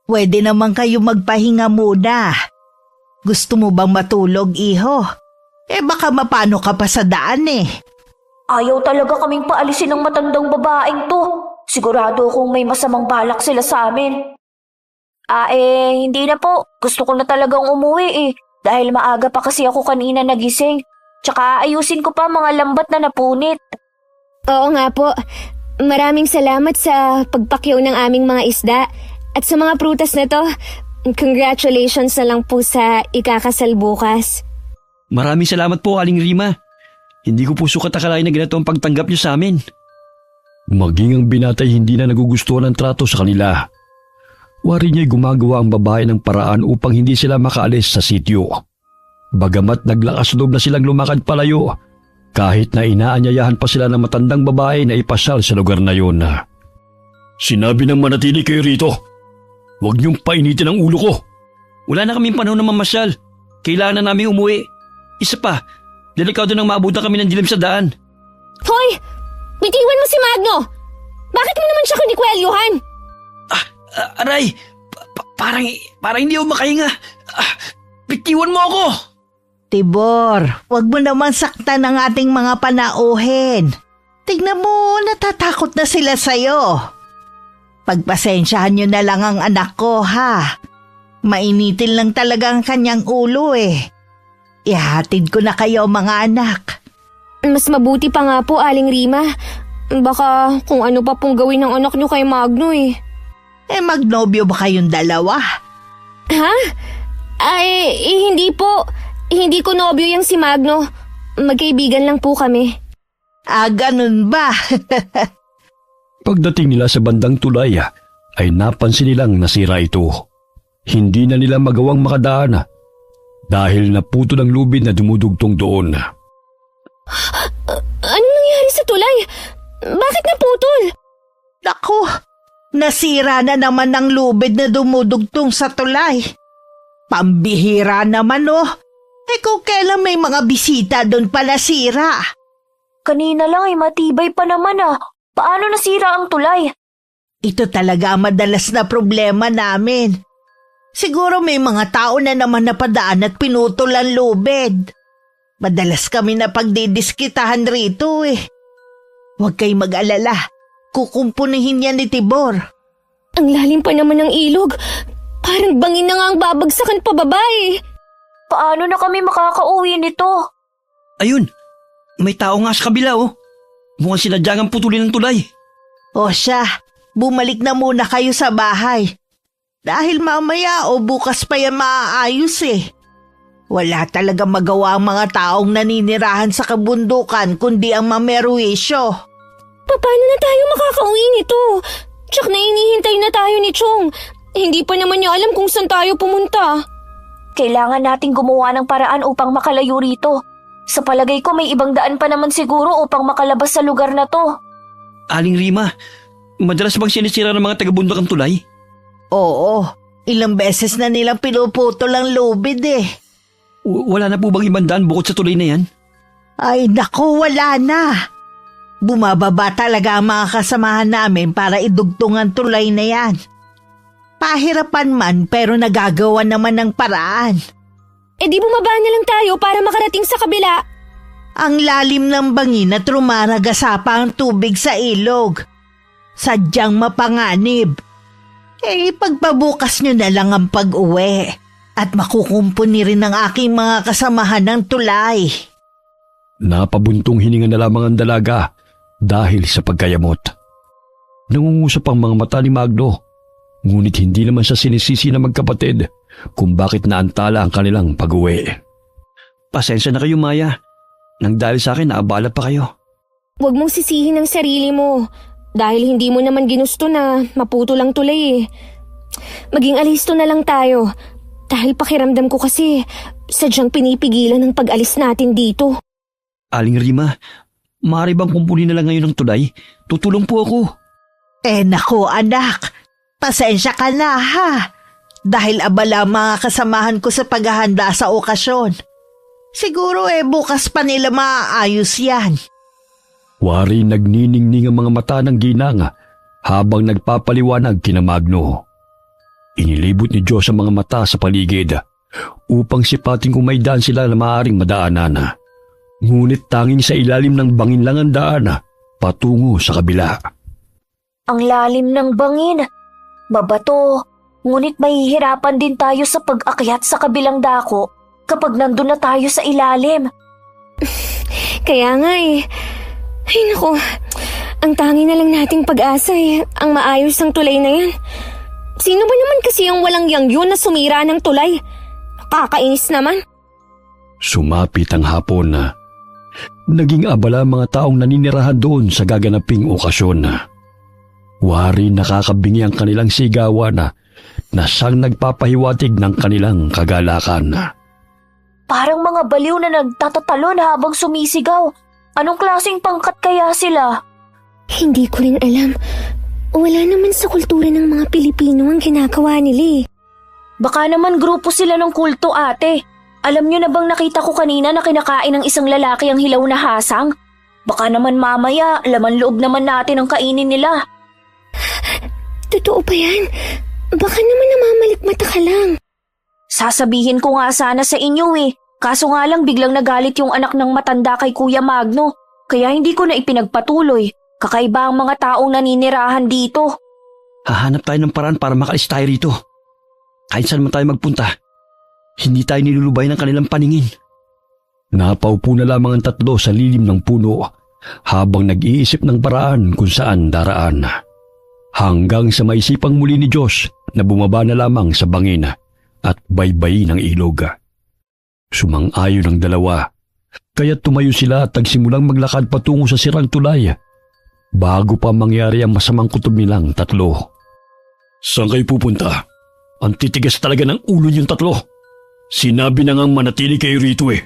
Pwede naman kayo magpahinga muna. Gusto mo bang matulog, iho? Baka mapano ka pa sa daan Ayaw talaga kaming paalisin ng matandang babaeng to. Sigurado akong may masamang balak sila sa amin. Hindi na po. Gusto ko na talagang umuwi Dahil maaga pa kasi ako kanina nagising. Tsaka ayusin ko pa mga lambat na napunit. Oo nga po. Maraming salamat sa pagpakyaw ng aming mga isda. At sa mga prutas na to, congratulations na lang po sa ikakasal bukas. Maraming salamat po, Aling Rima. Hindi ko po sukat akalain na ganito ang pagtanggap niyo sa amin. Maging ang binatay hindi na nagugustuhan ng trato sa kanila. Wari niya'y gumagawa ang babae ng paraan upang hindi sila makaalis sa sityo. Bagamat naglakas loob na silang lumakad palayo, kahit na inaanyayahan pa sila ng matandang babae na ipasal sa lugar na yun. Sinabi ng manatili kayo rito, huwag niyong painitin ang ulo ko. Wala na kaming panahon na mamasyal. Kailangan na namin umuwi. Isa pa, delikado nang maabutan kami ng dilim sa daan. Hoy! Bitiwan mo si Magno! Bakit mo naman siya kinikwelyuhan? Aray! Parang hindi ako makahinga. Bitiwan mo ako! Tibor, wag mo naman saktan ang ating mga panauhin. Tignan mo, natatakot na sila sa'yo. Pagpasensyahan nyo na lang ang anak ko, ha? Mainitin lang talaga ang kanyang ulo eh. Ihatid ko na kayo, mga anak. Mas mabuti pa nga po, Aling Rima. Baka kung ano pa pong gawin ng anak niyo kay Magno eh. Magnobyo ba kayong dalawa? Ha? Ay, hindi po. Hindi ko nobyo yung si Magno. Magkaibigan lang po kami. Ganun ba? Pagdating nila sa bandang tulay, ay napansin nilang nasira ito. Hindi na nila magawang makadaan dahil naputo ng lubid na dumudugtong doon. Ano nangyari sa tulay? Bakit naputol? Naku, nasira na naman ang lubid na dumudugtong sa tulay. Pambihira naman oh. Kung kailan may mga bisita doon pa nasira. Kanina lang ay matibay pa naman Paano nasira ang tulay? Ito talaga ang madalas na problema namin. Siguro may mga tao na naman napadaan at pinutol ang lubid. Madalas kami na pagdidiskitahan rito eh. Huwag kayo mag-alala. Kukumpunihin yan ni Tibor. Ang lalim pa naman ng ilog. Parang bangin na nga ang babagsakan pababa eh. Paano na kami makakauwi nito? Ayun, may tao nga sa kabila oh. Mukhang sinadyangang putulin ng tulay. O siya, bumalik na muna kayo sa bahay. Dahil mamaya o bukas pa yan maaayos eh. Wala talaga magawa ang mga taong naninirahan sa kabundukan kundi ang mamerwisyo. Paano na tayo makakauwi nito? Tsak na inihintay na tayo ni Chong. Hindi pa naman niya alam kung saan tayo pumunta. Kailangan nating gumawa ng paraan upang makalayo rito. Sa palagay ko may ibang daan pa naman siguro upang makalabas sa lugar na to. Aling Rima, madalas bang sinisira ng mga taga-bundok ang tulay? Oo, ilang beses na nilang pinuputol ang lubid eh. Wala na po bang ibang daan bukod sa tulay na yan? Ay naku, wala na. Bumababa talaga ang mga kasamahan namin para idugtong ang tulay na yan. Pahirapan man pero nagagawa naman ng paraan. Di bumaba na lang tayo para makarating sa kabila. Ang lalim ng bangin at rumaragasapa pa ang tubig sa ilog. Sadyang mapanganib. Pagpabukas nyo na lang ang pag-uwi at makukumpuni rin ang aking mga kasamahan ng tulay. Napabuntong hininga na lamang ang dalaga dahil sa pagkayamot. Nangungusap ang mga mata ni Magno, ngunit hindi naman siya sinisisi na magkapatid kung bakit naantala ang kanilang pag-uwi. Pasensya na kayo, Maya. Nang dahil sa akin, naabala pa kayo. Huwag mong sisihin ang sarili mo dahil hindi mo naman ginusto na maputol ang tulay eh. Maging alisto na lang tayo dahil pakiramdam ko kasi sadyang pinipigilan ang pag-alis natin dito. Aling Rima, maaari bang kumpuni na lang ngayon ng tulay? Tutulong po ako. Naku anak, pasensya ka na ha. Dahil abala mga kasamahan ko sa paghahanda sa okasyon. Siguro bukas pa nila maaayos yan. Wari nagniningning ang mga mata ng ginang habang nagpapaliwanag kina Magno. Inilibot ni Diyos ang mga mata sa paligid upang sipating kung may daan sila na maaaring madaanan. Ngunit tanging sa ilalim ng bangin lang ang daan patungo sa kabila. Ang lalim ng bangin. Mabato. Ngunit mahihirapan din tayo sa pag-akyat sa kabilang dako kapag nandun na tayo sa ilalim. Kaya nga eh. Ay naku, ang tangi na lang nating pag-asa ang maayos ang tulay na yan. Sino ba naman kasi ang walang yang yun na sumira ng tulay? Kakainis naman. Sumapit ang hapon Naging abala ang mga taong naninirahan doon sa gaganaping okasyon. Wari nakakabingi ang kanilang sigawan na siyang nagpapahiwatig ng kanilang kagalakan. Parang mga baliw na nagtatatalon habang sumisigaw. Anong klaseng pangkat kaya sila? Hindi ko rin alam. Wala naman sa kultura ng mga Pilipino ang ginagawa nila eh. Baka naman grupo sila ng kulto, ate. Alam niyo na bang nakita ko kanina na kinakain ng isang lalaki ang hilaw na hasang? Baka naman mamaya, laman loob naman natin ang kainin nila. Totoo ba yan? Baka naman namamalikmata ka lang. Sasabihin ko nga sana sa inyo eh. Kaso nga lang biglang nagalit yung anak ng matanda kay Kuya Magno. Kaya hindi ko na ipinagpatuloy. Kakaiba ang mga taong naninirahan dito. Hahanap tayo ng paraan para makaalis tayo rito. Kahit saan man tayo magpunta, hindi tayo nilulubay ng kanilang paningin. Napaupo na lamang ang tatlo sa lilim ng puno habang nag-iisip ng paraan kung saan daraan. Hanggang sa maisipang muli ni Josh na bumaba na lamang sa bangin at baybay ng ilog. Sumang-ayon ang dalawa, kaya tumayo sila at nagsimulang maglakad patungo sa sirang tulay bago pa mangyari ang masamang kutob nilang tatlo. Saan kayo pupunta? Ang titigas talaga ng ulo niyong tatlo. Sinabi na ngang manatili kayo rito eh.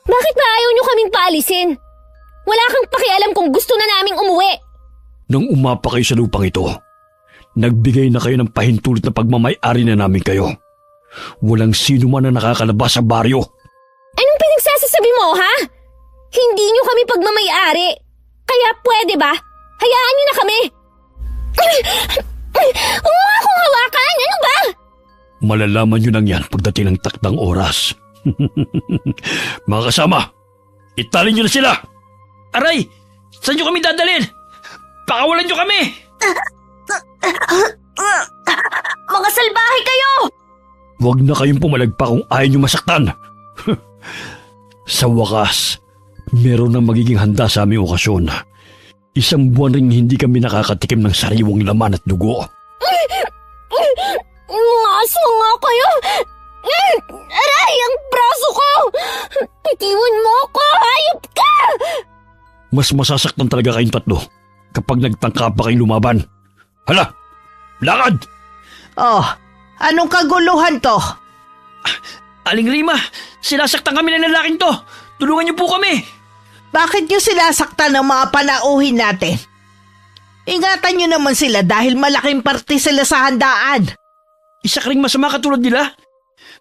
Bakit ba ayaw nyo kaming paalisin? Wala kang pakialam kung gusto na naming umuwi. Nang umapa kayo sa lupang ito, nagbigay na kayo ng pahintulot na pagmamay-ari na namin kayo. Walang sino man na nakakalabas sa baryo. Anong pinagsasasabi mo, ha? Hindi nyo kami pagmamay-ari. Kaya pwede ba? Hayaan nyo na kami. Huwag mo akong hawakan! Ano ba? Malalaman nyo lang yan pagdating ng takdang oras. Mga kasama, italin nyo na sila! Aray! Saan nyo kami dadalhin? Pakawalan nyo kami! Mga salbahe kayo! Huwag na kayong pumalagpa kung ayaw nyo masaktan. Sa wakas, meron na magiging handa sa aming okasyon. Isang buwan ring hindi kami nakakatikim ng sariwang laman at dugo. Aso nga kayo! Aray! Ang braso ko! Bitiwan mo ako! Hayop ka! Mas masasaktan talaga kayong tatlo kapag nagtangka pa kayong lumaban. Hala! Lakad! Oh, anong kaguluhan to? Aling Rima, sinasaktan kami ng lalaking to. Tulungan niyo po kami. Bakit nyo sinasaktan ng mga panauhin natin? Ingatan nyo naman sila dahil malaking parte sila sa handaan. Isa ka ring masama katulad nila.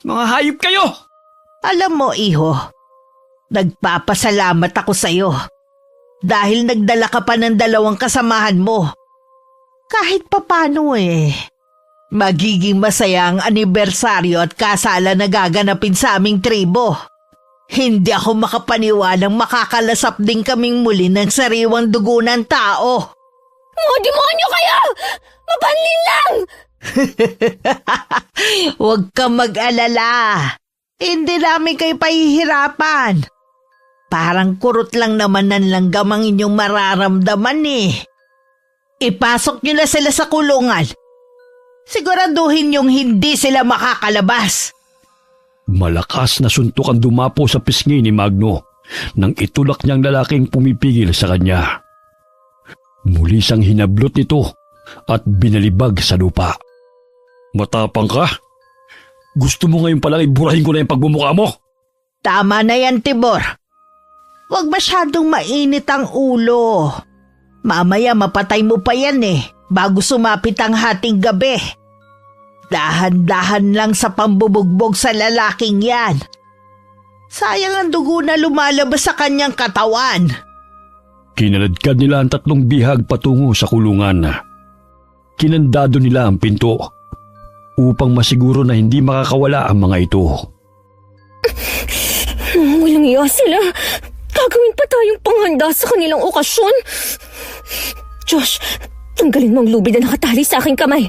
Mga hayop kayo! Alam mo, iho, nagpapasalamat ako sa'yo dahil nagdala ka pa ng 2 kasamahan mo. Kahit papano magiging masaya ang anibersaryo at kasalan na gaganapin sa aming tribo. Hindi ako makapaniwalang makakalasap din kaming muli ng sariwang dugo ng tao. Mga demonyo kayo! Mapanlin lang! Huwag kang mag-alala. Hindi namin kayo pahihirapan. Parang kurot lang naman ng langgam ang inyong mararamdaman eh. Ipasok nyo na sila sa kulungan. Siguraduhin yung hindi sila makakalabas. Malakas na suntok ang dumapo sa pisngi ni Magno nang itulak niyang lalaking pumipigil sa kanya. Muli siyang hinablot nito at binalibag sa lupa. Matapang ka? Gusto mo ngayon palang iburahin ko na yung pagbumukha mo? Tama na yan, Tibor. Huwag masyadong mainit ang ulo. Mamaya mapatay mo pa yan bago sumapit ang hating gabi. Dahan-dahan lang sa pambubugbog sa lalaking yan. Sayang ang dugo na lumalabas sa kanyang katawan. Kinaladkad nila ang 3 bihag patungo sa kulungan. Kinandado nila ang pinto upang masiguro na hindi makakawala ang mga ito. Walang iya sila. Gagawin pa tayong panghanda sa kanilang okasyon. Josh, tanggalin mo ang lubid na nakatali sa aking kamay.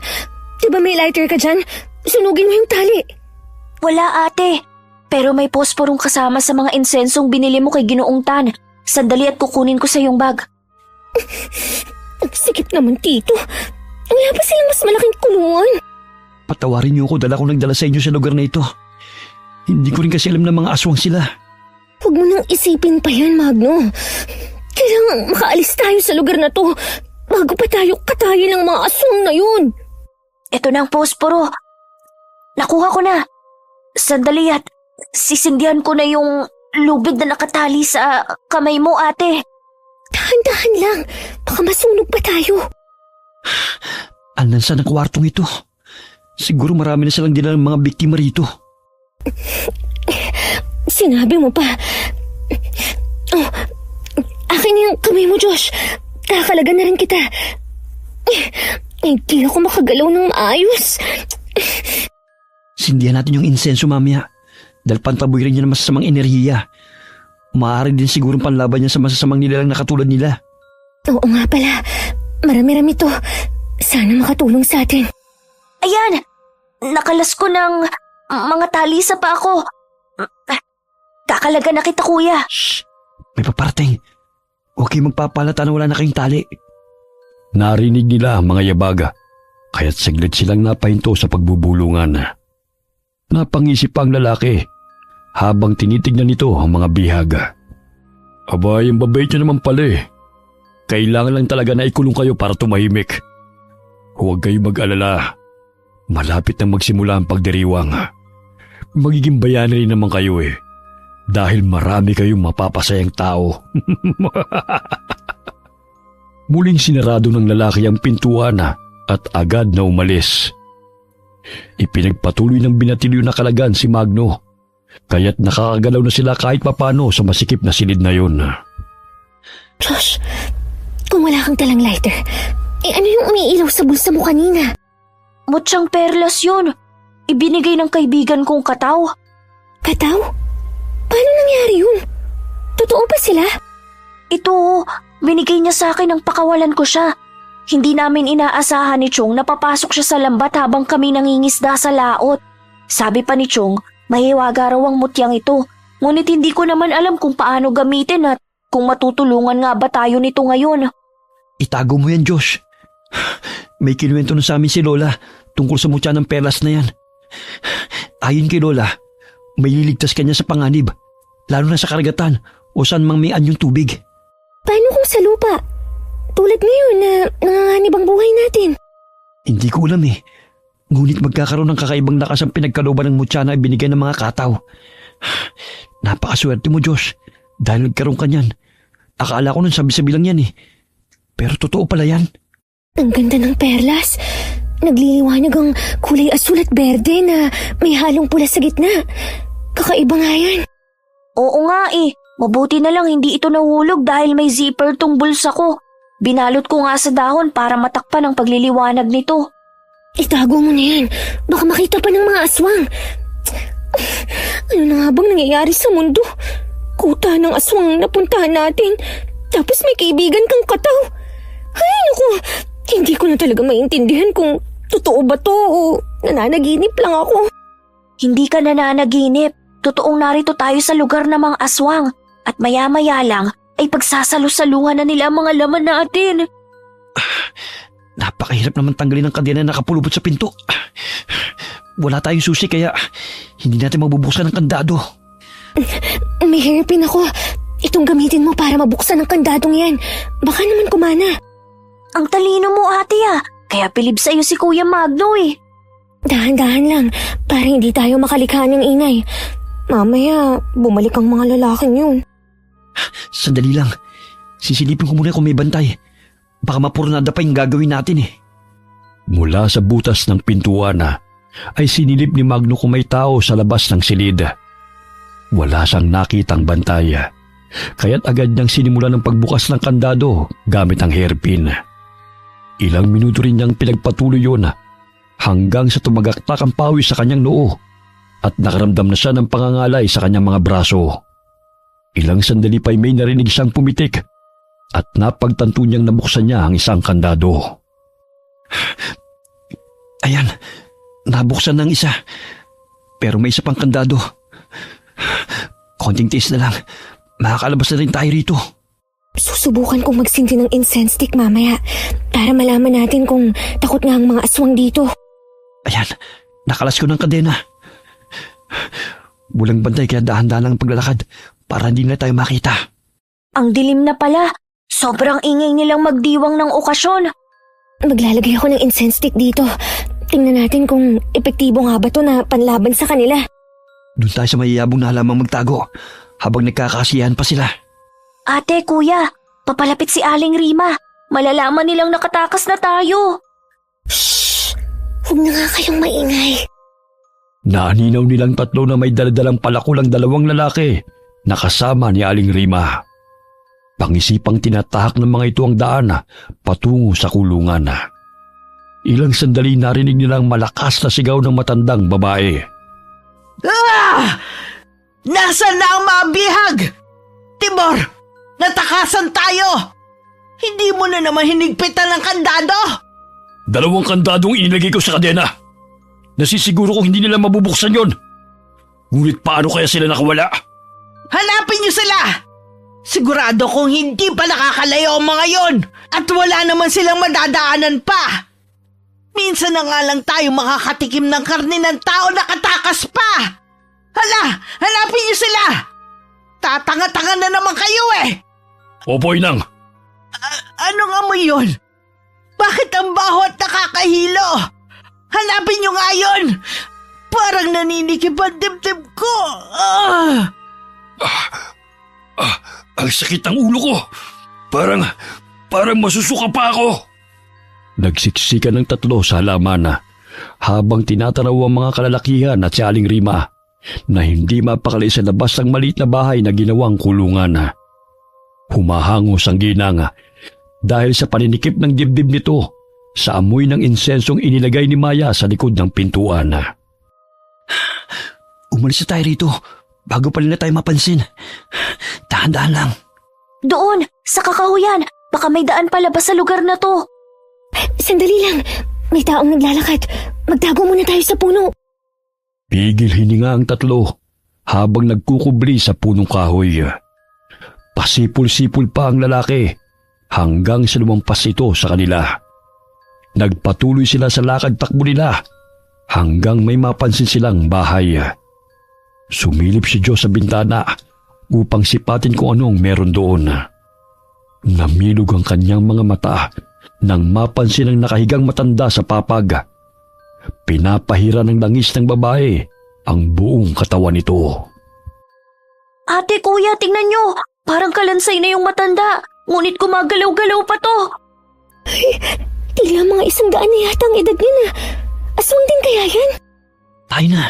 Diba may lighter ka dyan? Sunugin mo yung tali. Wala, ate. Pero may posporong kasama sa mga insensong binili mo kay Ginoong Tan. Sandali at kukunin ko sa iyong bag. Nagsikip naman, Tito. Wala pa silang mas malaking kulungan. Patawarin niyo ako dahil ako nagdala sa inyo sa lugar na ito. Hindi ko rin kasi alam na mga aswang sila. Huwag mo nang isipin pa yan, Magno. Kailangang makaalis tayo sa lugar na to bago pa tayo katayin ng mga aswang na yun. Ito na ang posporo. Nakuha ko na. Sandali at sisindihan ko na yung lubid na nakatali sa kamay mo, ate. Dahan-dahan lang. Baka masunog pa tayo. Andan sa ng kwartong ito? Siguro marami na silang dinala ng mga biktima rito. Sinabi mo pa. Oh, akin yung kamay mo, Josh. Kakalagan na rin kita. Hindi ako makagalaw ng maayos. Sindihan natin yung insenso mamaya. Dahil pantaboy rin niya ng masasamang enerhiya. Maaari din sigurong panlaban niya sa masasamang nilalang na katulad nila. Oo nga pala. Marami-rami to. Sana makatulong sa atin. Ayan! Nakalas ko ng mga tali sa pa ako. Kakalaga na kita, kuya. Shh! May paparating. Huwag kayong magpapalata na wala na kayong tali. Narinig nila ang mga yabaga, kaya't saglit silang napahinto sa pagbubulungan. Napangisip pa ang lalaki habang tinitignan nito ang mga bihag. Aba, yung babait niyo naman pala eh. Kailangan lang talaga na ikulong kayo para tumahimik. Huwag kayo mag-alala. Malapit na magsimula ang pagdiriwang. Magiging bayani rin naman kayo eh. Dahil marami kayong mapapasayang tao. Muling sinarado ng lalaki ang pintuan at agad na umalis. Ipinagpatuloy ng binatilyo na kalagan si Magno, kaya't nakakagalaw na sila kahit papano sa masikip na silid na yun. Josh, kung wala kang talang lighter, ano yung umiilaw sa bulsa mo kanina? Mutsang perlas yun. Ibinigay ng kaibigan kong Kataw. Kataw? Paano nangyari yun? Totoo ba sila? Ito, binigay niya sa akin ng pakawalan ko siya. Hindi namin inaasahan ni Chong na papasok siya sa lambat habang kami nangingisda sa laot. Sabi pa ni Chong, mahiwaga raw ang mutyang ito. Ngunit hindi ko naman alam kung paano gamitin at kung matutulungan nga ba tayo nito ngayon. Itago mo yan, Josh. May kinuwento na sa amin si Lola tungkol sa mutya ng perlas na yan. Ayon kay Lola, may liligtas kanya sa panganib, lalo na sa karagatan o saan mang may anyong tubig. Paano kung sa lupa? Tulad ngayon na nanganganib ang buhay natin. Hindi ko alam eh. Ngunit magkakaroon ng kakaibang lakas ang pinagkalooban ng mutya na ibinigay ng mga Kataw. Napakaswerte mo, Josh, dahil nagkaroon ka niyan. Akala ko nun sabi-sabi lang yan eh. Pero totoo pala yan. Ang ganda ng perlas. Nagliliwanag ang kulay asul at berde na may halong pula sa gitna. Kakaiba nga yan. Oo nga eh. Mabuti na lang hindi ito nahulog dahil may zipper tong bulsa ko. Binalot ko nga sa dahon para matakpan ang pagliliwanag nito. Itago mo na yan. Baka makita pa ng mga aswang. Ano na nga bang nangyayari sa mundo? Kuta ng aswang ang napuntahan natin. Tapos may kaibigan kang Kataw. Ay, naku. Hindi ko na talaga maintindihan kung totoo ba to o nananaginip lang ako. Hindi ka nananaginip. Totoong narito tayo sa lugar ng mga aswang. At maya-maya lang ay pagsasalusaluhan na nila ang mga laman natin. Napakahirap naman tanggalin ang kadena na nakapulubot sa pinto. Wala tayong susi kaya hindi natin mabubuksan ang kandado. May hairpin ako. Itong gamitin mo para mabuksan ang kandadong yan. Baka naman kumana. Ang talino mo, ate ah. Kaya pilib sa'yo si Kuya Magno eh. Dahan-dahan lang para hindi tayo makalikha ng ingay. Mamaya, bumalik ang mga lalaking yun. Sandali lang. Sisilipin ko muna kung may bantay. Baka mapurnada pa yung gagawin natin eh. Mula sa butas ng pintuan ay sinilip ni Magno kung may tao sa labas ng silid. Wala siyang nakitang bantay. Kaya't agad niyang sinimulan ng pagbukas ng kandado gamit ang hairpin. Ilang minuto rin niyang pinagpatuloy yun hanggang sa tumagaktak ang pawis sa kanyang noo at nakaramdam na siya ng pangangalay sa kanyang mga braso. Ilang sandali pa'y may narinig siyang pumitik at napagtanto niyang nabuksan niya ang isang kandado. Ayan, nabuksan ng isa. Pero may isa pang kandado. Konting tiis na lang. Makakalabas na rin tayo rito. Susubukan kong magsindi ng incense stick mamaya para malaman natin kung takot nga ang mga aswang dito. Ayan, nakalas ko ng kadena. Walang bantay kaya dahan-dahan lang ang paglalakad para hindi na tayo makita. Ang dilim na pala. Sobrang ingay nilang magdiwang ng okasyon. Maglalagay ako ng incense stick dito. Tingnan natin kung epektibo nga ba to na panlaban sa kanila. Doon tayo sa mayayabong na halamang magtago habang nagkakasiyahan pa sila. Ate, kuya, papalapit si Aling Rima. Malalaman nilang nakatakas na tayo. Shh! Huwag na nga kayong maingay. Naaninaw nilang tatlo na may daladalang palakulang dalawang lalaki na kasama ni Aling Rima. Pangisipang tinatahak ng mga ito ang daan patungo sa kulungan. Ilang sandali narinig nilang malakas na sigaw ng matandang babae. Ah! Nasaan na ang mga bihag? Timor, natakasan tayo! Hindi mo na naman hinigpitan ng kandado? 2 kandadong inilagay ko sa kadena. Nasisiguro kong hindi nila mabubuksan yon. Ngunit paano kaya sila nakawala? Hanapin niyo sila! Sigurado kong hindi pa nakakalayo ang mga yon at wala naman silang madadaanan pa. Minsan na nga lang tayo makakatikim ng karne ng tao na katakas pa. Hala, hanapin niyo sila! Tatanga-tanga na naman kayo eh! Opo, Inang. Anong amoy yun? Bakit ang baho at nakakahilo? Hanapin niyo nga yun! Parang naninikip ang dibdib ko! Ang sakit ng ulo ko. Parang masusuka pa ako. Nagsiksikan ng tatlo sa halaman habang tinatanaw ang mga kalalakihan at si Aling Rima na hindi mapakali sa labas ng maliit na bahay na ginawang kulungan. Humahangos ang ginang dahil sa paninikip ng dibdib nito sa amoy ng insensong inilagay ni Maya sa likod ng pintuan. Umalis na tayo rito bago pa nila tayo mapansin. Dahan-dahan lang. Doon, sa kakahuyan. Baka may daan palabas sa lugar na to. Sandali lang. May taong naglalakad. Magtago muna tayo sa puno. Pigil hininga ang tatlo habang nagkukubli sa punong kahoy. Pasipul-sipul pa ang lalaki hanggang sa lumampas ito sa kanila. Nagpatuloy sila sa lakad-takbo nila hanggang may mapansin silang bahay. Sumilip si Joe sa bintana upang sipatin kung anong meron doon. Namilog ang kanyang mga mata nang mapansin ang nakahigang matanda sa papag. Pinapahira ng langis ng babae ang buong katawan nito. Ate, kuya, tingnan nyo. Parang kalansay na yung matanda. Ngunit gumagalaw-galaw pa to. Ay, tila mga 100 na yata ang edad niya na. Aswang din kaya yan? Tayo na.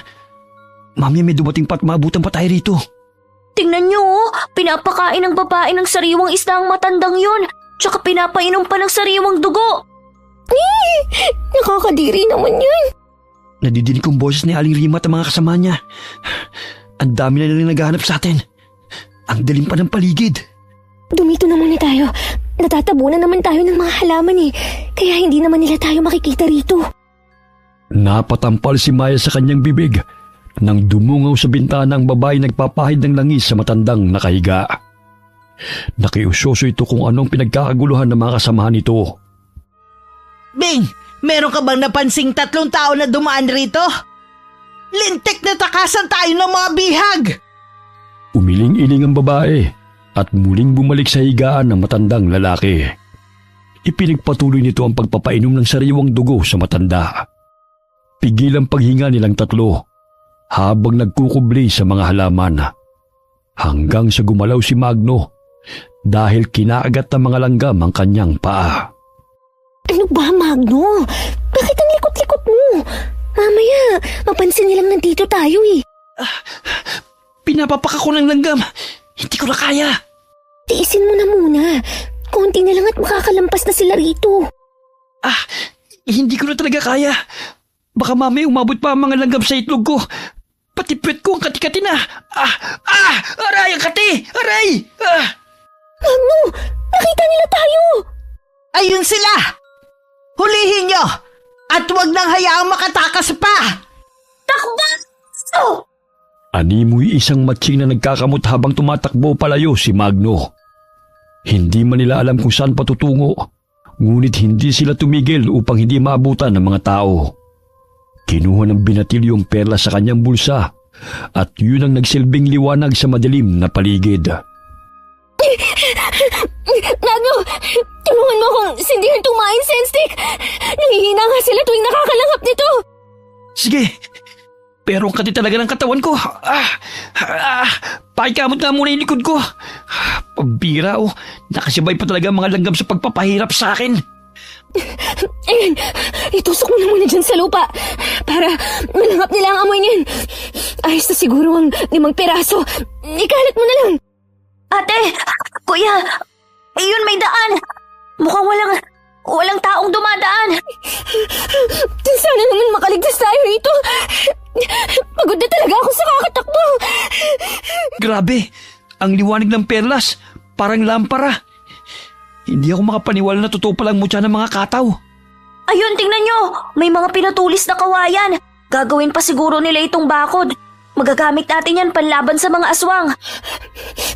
Mami, may dumating pa at maabutan pa tayo rito. Tingnan nyo, pinapakain ng babae ng sariwang isda ang matandang yon. Tsaka pinapainom pa ng sariwang dugo. Nakakadiri naman yan. Nadidinig kong boses ni Aling Rima at ang mga kasama niya. Ang dami na nilang naghahanap sa atin. Ang dilim pa ng paligid. Dumito na muna tayo. Natatabunan naman tayo ng mga halaman eh. Kaya hindi naman nila tayo makikita rito. Napatampal si Maya sa kanyang bibig nang dumungaw sa bintana ang babae nagpapahid ng langis sa matandang nakahiga. Nakiusyoso ito kung anong pinagkakaguluhan ng mga kasamahan nito. Bing, meron ka bang napansing 3 tao na dumaan rito? Lintik na takasan tayo ng mga bihag! Umiling-iling ang babae at muling bumalik sa higaan ng matandang lalaki. Ipinagpatuloy nito ang pagpapainom ng sariwang dugo sa matanda. Pigil ang paghinga nilang tatlo habang nagkukubli sa mga halaman. Hanggang sa gumalaw si Magno dahil kinaagat ng mga langgam ang kanyang paa. Ano ba, Magno? Bakit ang likot-likot mo? Mamaya, mapansin nilang nandito tayo eh. Pinapapak ako ng langgam. Hindi ko na kaya. Tiisin mo na muna. Konti na lang at makakalampas na sila rito. Hindi ko na talaga kaya. Baka mamaya umabot pa ang mga langgam sa itlog ko. Pati puwet ko ang kati-kati na. Aray, ang kati! Aray! Magno, nakita nila tayo! Ayun sila! Hulihin nyo! At huwag nang hayaang makatakas pa! Takbo! Oh! Animoy isang matsing na nagkakamot habang tumatakbo palayo si Magno. Hindi man nila alam kung saan patutungo, ngunit hindi sila tumigil upang hindi maabutan ng mga tao. Kinuha ng binatilyong perla sa kanyang bulsa at yun ang nagsilbing liwanag sa madilim na paligid. Magno, tulungan mo akong sindihan tong mga incense stick. Nangihina nga sila tuwing nakakalanghap nito. Sige, pero ang kati talaga ng katawan ko. Pakikamot nga muna yung likod ko. Pambira nakasibay pa talaga ang mga langgam sa pagpapahirap sa akin. Ayan, itusok mo na muna dyan sa lupa para malanghap nila ang amoy niyan. Ayos na siguro ang 5 piraso. Ikalat mo na lang. Ate! Kuya! Ayun, may daan! Mukhang walang taong dumadaan! Sana naman makaligtas tayo rito. Pagod na talaga ako sa kakatakbo. Grabe, ang liwanag ng perlas, parang lampara. Hindi ako makapaniwala na totoo palang mutya ng mga kataw. Ayun, tingnan nyo! May mga pinatulis na kawayan. Gagawin pa siguro nila itong bakod. Magagamit natin yan panlaban sa mga aswang.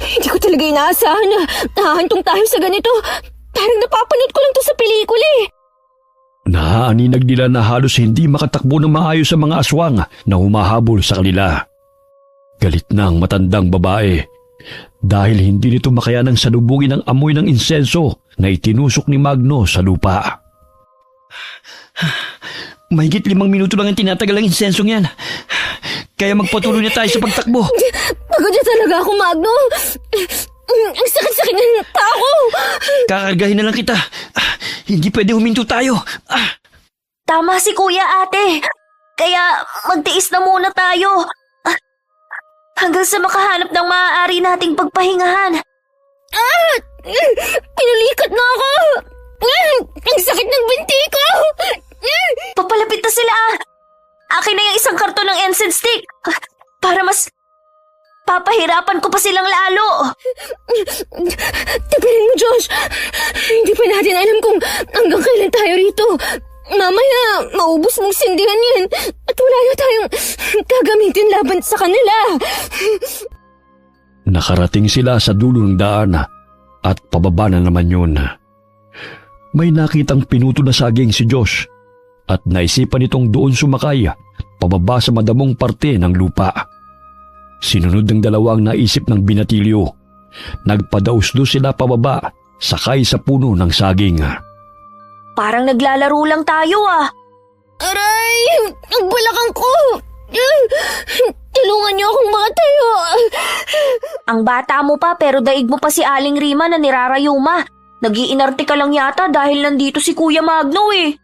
Hindi ko talaga inaasahan na nahahantong tayo sa ganito. Parang napapanood ko lang to sa pelikula eh. Naaaninag nila na halos hindi makatakbo ng maayos sa mga aswang na humahabol sa kanila. Galit na ang matandang babae dahil hindi nito makayanang salubungin ang amoy ng insenso na itinusok ni Magno sa lupa. Mahigit 5 minuto lang ang tinatagal ang insensong yan. Kaya magpatuloy na tayo sa pagtakbo. Pagod na talaga ako, Magno. Ang sakit-sakit ng paa ko. Kakargahin na lang kita. Hindi pwede huminto tayo. Tama si Kuya, Ate. Kaya magtiis na muna tayo. Hanggang sa makahanap ng maaari nating pagpahingahan. Pinulikat na ako. Ang sakit ng binti ko. Papalapit na sila. Akin na yung isang karton ng incense stick. Para mas papahirapan ko pa silang lalo. Tagalin mo, Josh. Hindi pa natin alam kung hanggang kailan tayo rito. Mamaya, maubos mong sindihan yan. At wala na tayong gagamitin laban sa kanila. Nakarating sila sa dulo ng daan at pababa na naman yun. May nakitang pinuto na saging si Josh at naisipan itong doon sumakay pababa sa madamong parte ng lupa. Sinunod ng dalawang naisip ng binatilyo. Nagpadausdo sila pababa sakay sa puno ng saging. Parang naglalaro lang tayo Aray! Ang balakang ko! Tulungan niyo akong makatayo. Ang bata mo pa pero daig mo pa si Aling Rima na nirarayuma. Nag-iinarte ka lang yata dahil nandito si Kuya Magno eh.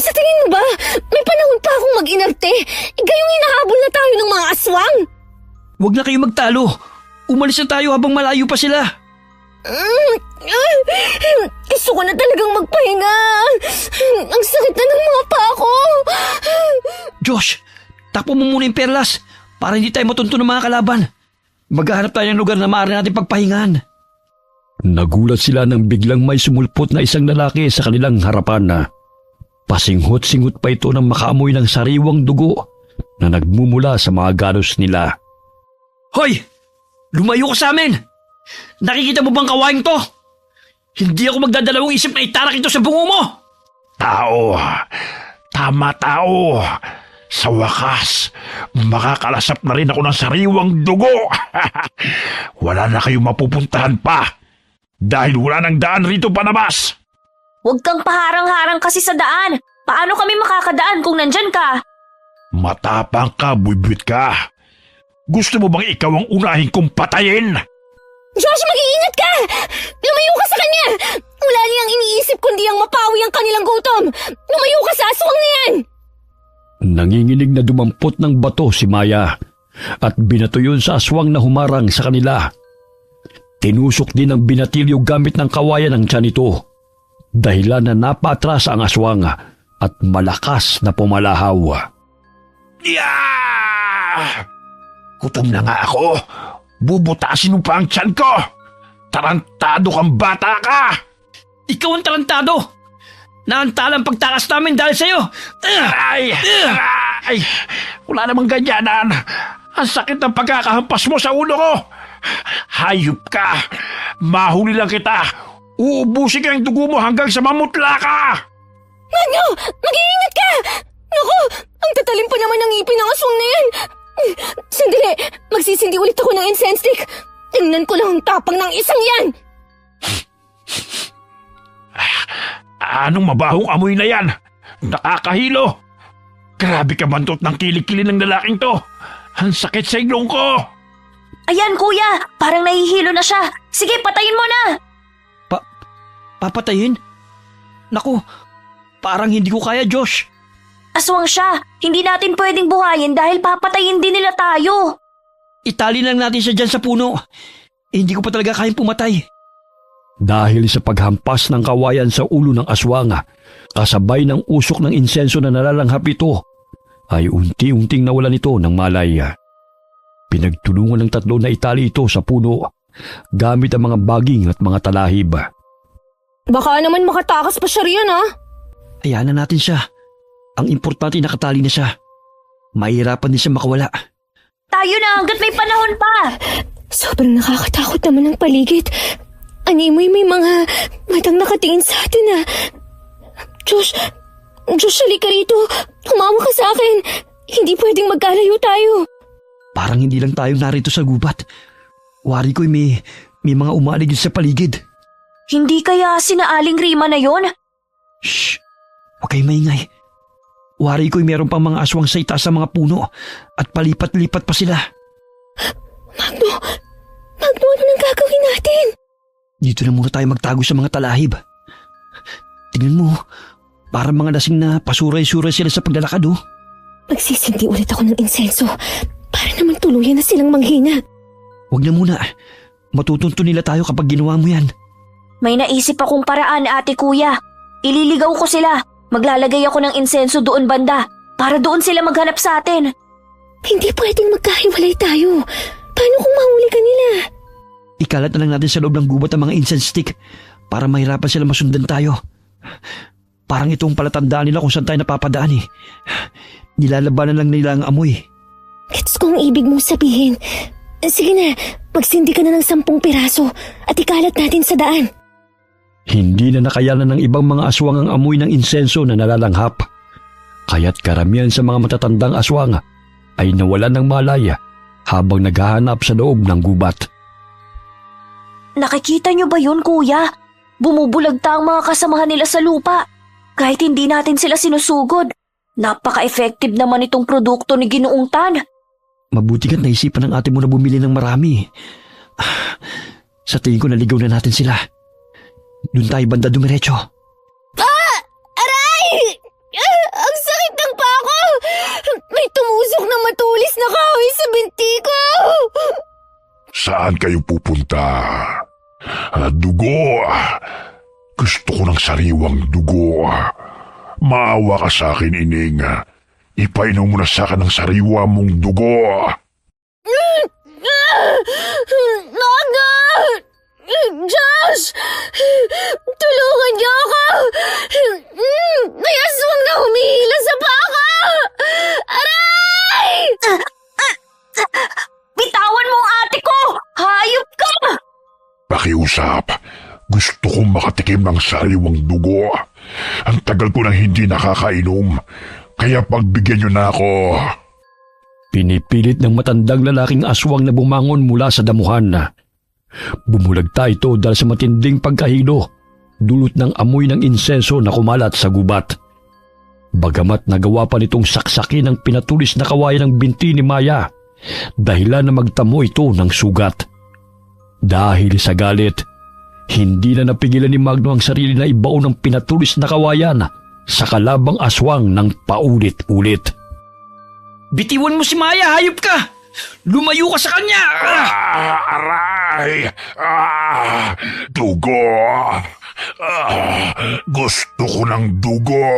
Sa tingin mo ba, may panahon pa akong mag-inarte? Gayong hinahabol na tayo ng mga aswang. Huwag na kayo magtalo. Umalis na tayo habang malayo pa sila. Gusto ko na talagang magpahinga. Ang sakit na ng mga paa ko. Josh, takpo mo muna yung perlas para hindi tayo matunto ng mga kalaban. Maghahanap tayo ng lugar na maaari natin pagpahingahan. Nagulat sila nang biglang may sumulpot na isang lalaki sa kanilang harapan. Pasinghot-singhot pa ito ng makaamoy ng sariwang dugo na nagmumula sa mga galos nila. Hoy! Lumayo ka sa amin! Nakikita mo bang kawaing to? Hindi ako magdadalawang isip na itarak ito sa bungo mo! Tao! Tama, tao! Sa wakas, makakalasap na rin ako ng sariwang dugo! Wala na kayong mapupuntahan pa! Dahil wala nang daan rito palabas! Huwag kang paharang-harang kasi sa daan. Paano kami makakadaan kung nandyan ka? Matapang ka, buibwit ka! Gusto mo bang ikaw ang unahin kong patayin? Josh, mag-iingat ka! Lumayo ka sa kanya! Wala niyang iniisip kundi ang mapawi ang kanilang gutom! Lumayo ka sa aswang na yan! Nanginginig na dumampot ng bato si Maya at binato yun sa aswang na humarang sa kanila. Tinusok din ang binatilyo gamit ng kawayan ng tiyan nito. Dahilan na napatras ang aswang at malakas na pumalahaw. Yeah! Gutom na nga ako. Bubutasin mo pa ang tiyan ko. Tarantado kang bata ka. Ikaw ang tarantado! Naantalang pagtakas namin dahil sa'yo! Ay! Wala namang ganyanan. Ang sakit ng pagkakahampas mo sa ulo ko. Hayop ka. Mahuli lang kita. Uubusin ka ang dugo mo hanggang sa mamutla ka. Magno! Mag-iingat ka! Naku! Ang tatalim pa naman ng ngipin ng aswang na yan! magsisindi ulit ako ng incense stick. Tingnan ko lang ang tapang ng isang yan. Anong mabahong amoy na yan? Nakakahilo! Grabe ka bantot ng kilikili ng lalaking to! Ang sakit sa ilong ko! Ayan kuya, parang nahihilo na siya. Sige, patayin mo na! Papatayin? Naku, parang hindi ko kaya, Josh. Aswang siya, hindi natin pwedeng buhayin dahil papatayin din nila tayo. Itali lang natin siya dyan sa puno. Hindi ko pa talaga kayang pumatay. Dahil sa paghampas ng kawayan sa ulo ng aswang, kasabay ng usok ng insenso na nalalanghap ito, ay unti-unting nawalan ito ng malay. Pinagtulungan ng tatlo na itali ito sa puno gamit ang mga baging at mga talahib. Baka naman makatakas pa siya riyan, ha? Ayahan na natin siya. Ang importante nakatali na siya. Mahirapan din siya makawala. Tayo na hanggat may panahon pa. Sobrang nakakatakot naman ang paligid. Animoy may mga matang nakatingin sa atin, ha? Josh, halika rito. Tumawa ka sa akin. Hindi pwedeng magkalayo tayo. Parang hindi lang tayo narito sa gubat. Wari ko'y may mga umalig sa paligid. Hindi kaya sinaaling Rima na yon? Shh! Huwag kayo maingay. Wari ko'y meron pang mga aswang sa itaas sa mga puno at palipat-lipat pa sila. Magno, ano nang gagawin natin? Dito na muna tayo magtago sa mga talahib. Tingnan mo, parang mga lasing na pasuray-suray sila sa paglalakad, oh. Magsisindi ulit ako ng insenso para naman tuluyan na silang manghina. Huwag na muna. Matutunto nila tayo kapag ginawa mo yan. May naisip akong paraan, ate kuya. Ililigaw ko sila. Maglalagay ako ng insenso doon banda para doon sila maghanap sa atin. Hindi pwedeng magkahiwalay tayo. Paano kung mahuli ka nila? Ikalat na lang natin sa loob ng gubat ang mga incense stick para mahirapan sila masundan tayo. Parang itong palatandaan nila kung saan tayo napapadaan eh. Nilalabanan lang nila ang amoy. Gets ko ang ibig mong sabihin. Sige na, magsindi ka na ng 10 piraso at ikalat natin sa daan. Hindi na nakayanan ng ibang mga aswang ang amoy ng insenso na nalalanghap. Kaya't karamihan sa mga matatandang aswang ay nawalan ng malaya habang naghahanap sa loob ng gubat. Nakikita niyo ba yun, kuya? Bumubulagta ang mga kasamahan nila sa lupa. Kahit hindi natin sila sinusugod. Napaka-effective naman itong produkto ni Ginoong Tan. Mabuti ka't naisipan ng ate mo na bumili ng marami. Sa tingin ko naligaw na natin sila. Doon tayo banda dumiretso. Aray! Ang sakit ng pako! May tumusok na matulis na kahoy sa binti ko! Saan kayo pupunta? Dugo. Gusto ko ng sariwang dugo. Maawa ka sa akin, Ining. Ipainom mo na sa akin ng sariwa mong dugo. Naga! Josh! Tulungan niyo ako! May aswang na humihila sa baka! Aray! Bitawan mo ang ate ko! Hayop ka! Pakiusap. Gusto kong makatikim ng sariwang dugo. Ang tagal ko nang hindi nakakainom. Kaya pagbigyan niyo na ako. Pinipilit ng matandang lalaking aswang na bumangon mula sa damuhan. Bumulagta ito dahil sa matinding pagkahilo, dulot ng amoy ng insenso na kumalat sa gubat. Bagamat nagawa pa nitong saksakin ng pinatulis na kawayan ng binti ni Maya, dahilan na magtamo ito ng sugat. Dahil sa galit, hindi na napigilan ni Magno ang sarili na ibaon ng pinatulis na kawayan sa kalabang aswang ng paulit-ulit. Bitiwan mo si Maya, hayop ka! Lumayo ka sa kanya! Aray! Dugo! Gusto ko ng dugo!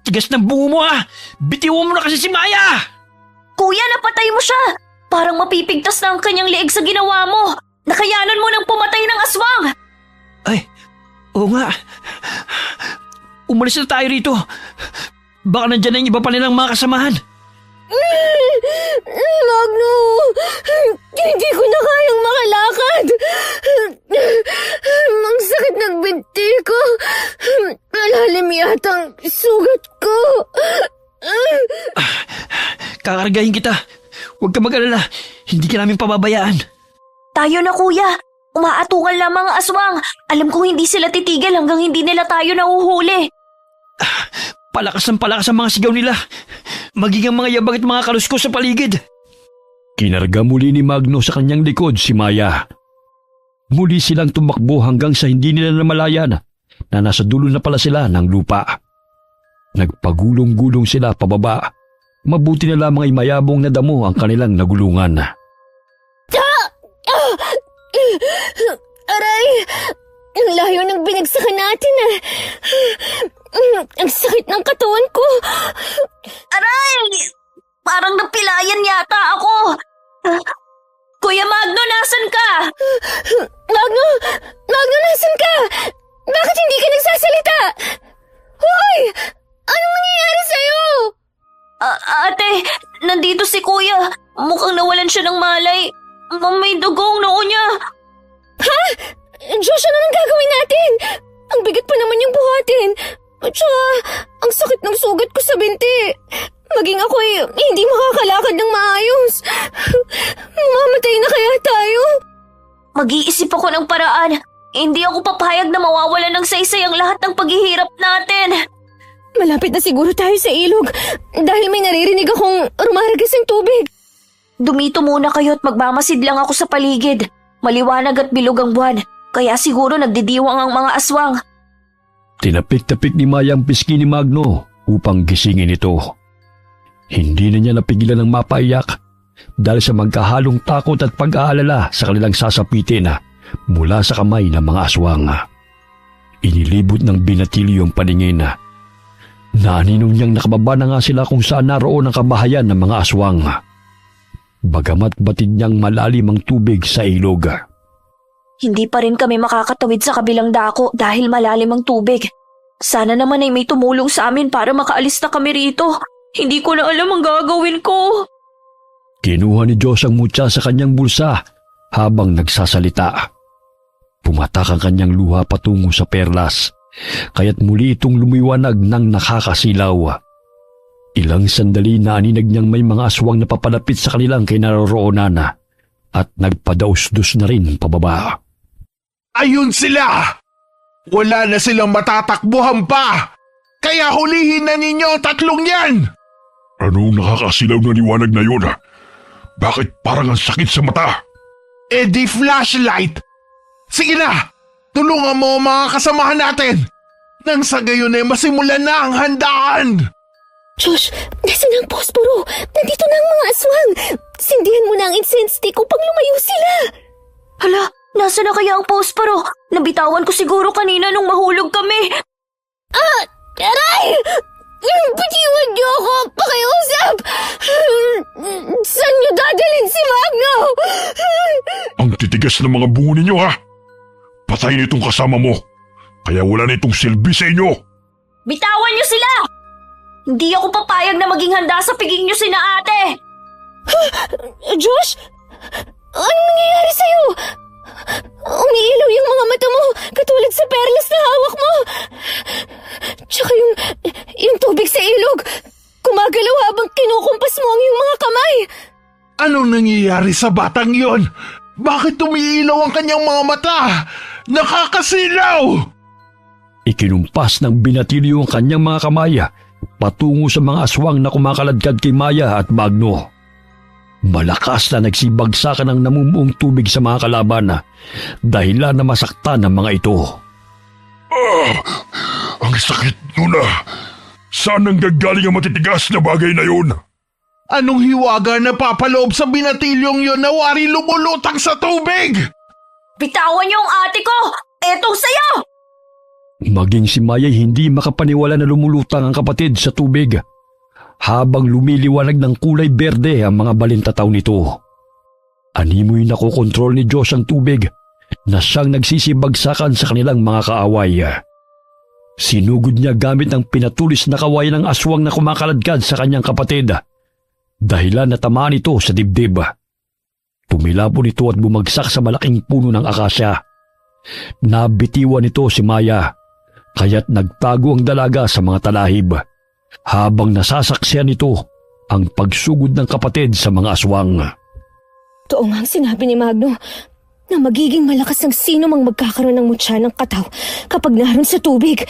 Tigas ng bungo mo ah! Bitiwan mo na kasi si Maya! Kuya, napatay mo siya! Parang mapipigtas na ang kanyang leeg sa ginawa mo! Nakayanan mo nang pumatay ng aswang! Ay, oo nga. Umalis na tayo rito. Baka nandyan na yung iba pa nilang mga kasamahan. Magno! Hindi ko na kayang makalakad! Ang sakit ng binti ko! Malalim yata ang sugat ko! kakargahin kita. Huwag ka mag-alala, hindi ka namin pababayaan. Tayo na kuya, umaatungal lamang ang aswang. Alam kong hindi sila titigil hanggang hindi nila tayo nahuhuli. Palakas ang mga sigaw nila. Maging ang mga yabang at mga kaluskos sa paligid. Kinarga muli ni Magno sa kanyang likod si Maya. Muli silang tumakbo hanggang sa hindi nila namalayan na nasa dulo na pala sila ng lupa. Nagpagulong-gulong sila pababa. Mabuti na lamang ay mayabong na damo ang kanilang nagulungan. Aray! Ang layo ng binagsakan natin ah. Ang sakit ng katawan ko. Aray! Parang napilayan yata ako. Kuya Magno, nasan ka? Magno! Magno, nasan ka? Bakit hindi ka nagsasalita? Hoy! Anong nangyayari sa'yo? Ate, nandito si kuya. Mukhang nawalan siya ng malay. May dugong noo niya. Ha? Josh, ano nang gagawin natin? Ang bigat pa naman yung buhatin. At saka, ang sakit ng sugat ko sa binti. Maging ako'y hindi makakalakad ng maayos. Mamatay na kaya tayo? Mag-iisip ako ng paraan. Hindi ako papayag na mawawalan ng saysay ang lahat ng paghihirap natin. Malapit na siguro tayo sa ilog dahil may naririnig akong rumaragas ng tubig. Dumito muna kayo at magmamasid lang ako sa paligid. Maliwanag at bilog ang buwan, kaya siguro nagdidiwang ang mga aswang. Tinapik-tapik ni Maya ang pisngi ni Magno upang gisingin ito. Hindi na niya napigilan ng mapaiyak dahil sa magkahalong takot at pag-aalala sa kanilang sasapitin mula sa kamay ng mga aswang. Inilibot ng binatilyo ang paningin. Naninong niyang nakababa na nga sila kung saan naroon ang kabahayan ng mga aswang. Bagamat batid niyang malalim ang tubig sa ilog. Hindi pa rin kami makakatawid sa kabilang dako dahil malalim ang tubig. Sana naman ay may tumulong sa amin para makaalis na kami rito. Hindi ko na alam ang gagawin ko. Kinuha ni Diyos ang mutya sa kanyang bulsa habang nagsasalita. Pumatak ang kanyang luha patungo sa perlas, kaya't muli itong lumiwanag ng nakakasilaw. Ilang sandali na aninag niyang may mga aswang na papalapit sa kanilang kinaroroonan at nagpadaus-dus na rin pababa. Ayun sila! Wala na silang matatakbuhan pa! Kaya hulihin na ninyo ang tatlong yan! Anong nakakasilaw na liwanag na yun? Bakit parang ang sakit sa mata? Eh di flashlight! Sige na! Tulungan mo ang mga kasamahan natin! Nang sa gayon ay masimulan na ang handaan! Josh, nasaan ang posporo? Nandito na ang mga aswang. Sindihan mo na ang incense stick upang lumayo sila. Hala, nasa na kaya ang posporo? Nabitawan ko siguro kanina nung mahulog kami. Aray! Bitiwan niyo ako! Pakiusap! Saan niyo dadalhin si Magno? Ang titigas ng mga bungo ninyo ha! Patayin itong kasama mo! Kaya wala na itong silbi sa inyo! Bitawan niyo sila! Hindi ako papayag na maging handa sa piging niyo sina ate! Josh? Anong nangyayari sa'yo? Umiilaw yung mga mata mo, katulad sa perlas na hawak mo. Tsaka yung tubig sa ilog, gumagalaw habang kinukumpas mo ang iyong mga kamay. Anong nangyayari sa batang yon? Bakit umiilaw ang kanyang mga mata? Nakakasilaw! Ikinumpas ng binatilyo ang kanyang mga kamay patungo sa mga aswang na kumakaladkad kay Maya at Magno. Malakas na nagsibagsakan ng namumuong tubig sa mga kalaban dahilan na masaktan ng mga ito. Ang sakit nun Saan ang gagaling ang matitigas na bagay na yun? Anong hiwaga na papaloob sa binatilyong yon na wari lumulutang sa tubig? Bitawan niyo ang ate ko! Etong sayo! Maging si Maya'y hindi makapaniwala na lumulutang ang kapatid sa tubig habang lumiliwanag ng kulay berde ang mga balintataw nito. Animoy nakokontrol ni Diyos ang tubig na siyang nagsisibagsakan sa kanilang mga kaaway. Sinugod niya gamit ang pinatulis na kawayan ng aswang na kumakaladkad sa kanyang kapatid dahilan natamaan ito sa dibdib. Tumilapon ito at bumagsak sa malaking puno ng akasya. Nabitiwan ito si Maya kaya't nagtago ang dalaga sa mga talahib. Habang nasasaksiyan ito ang pagsugod ng kapatid sa mga aswang. Totoo nga ang sinabi ni Magno na magiging malakas ang sino mang magkakaroon ng mutya ng kataw kapag naroon sa tubig.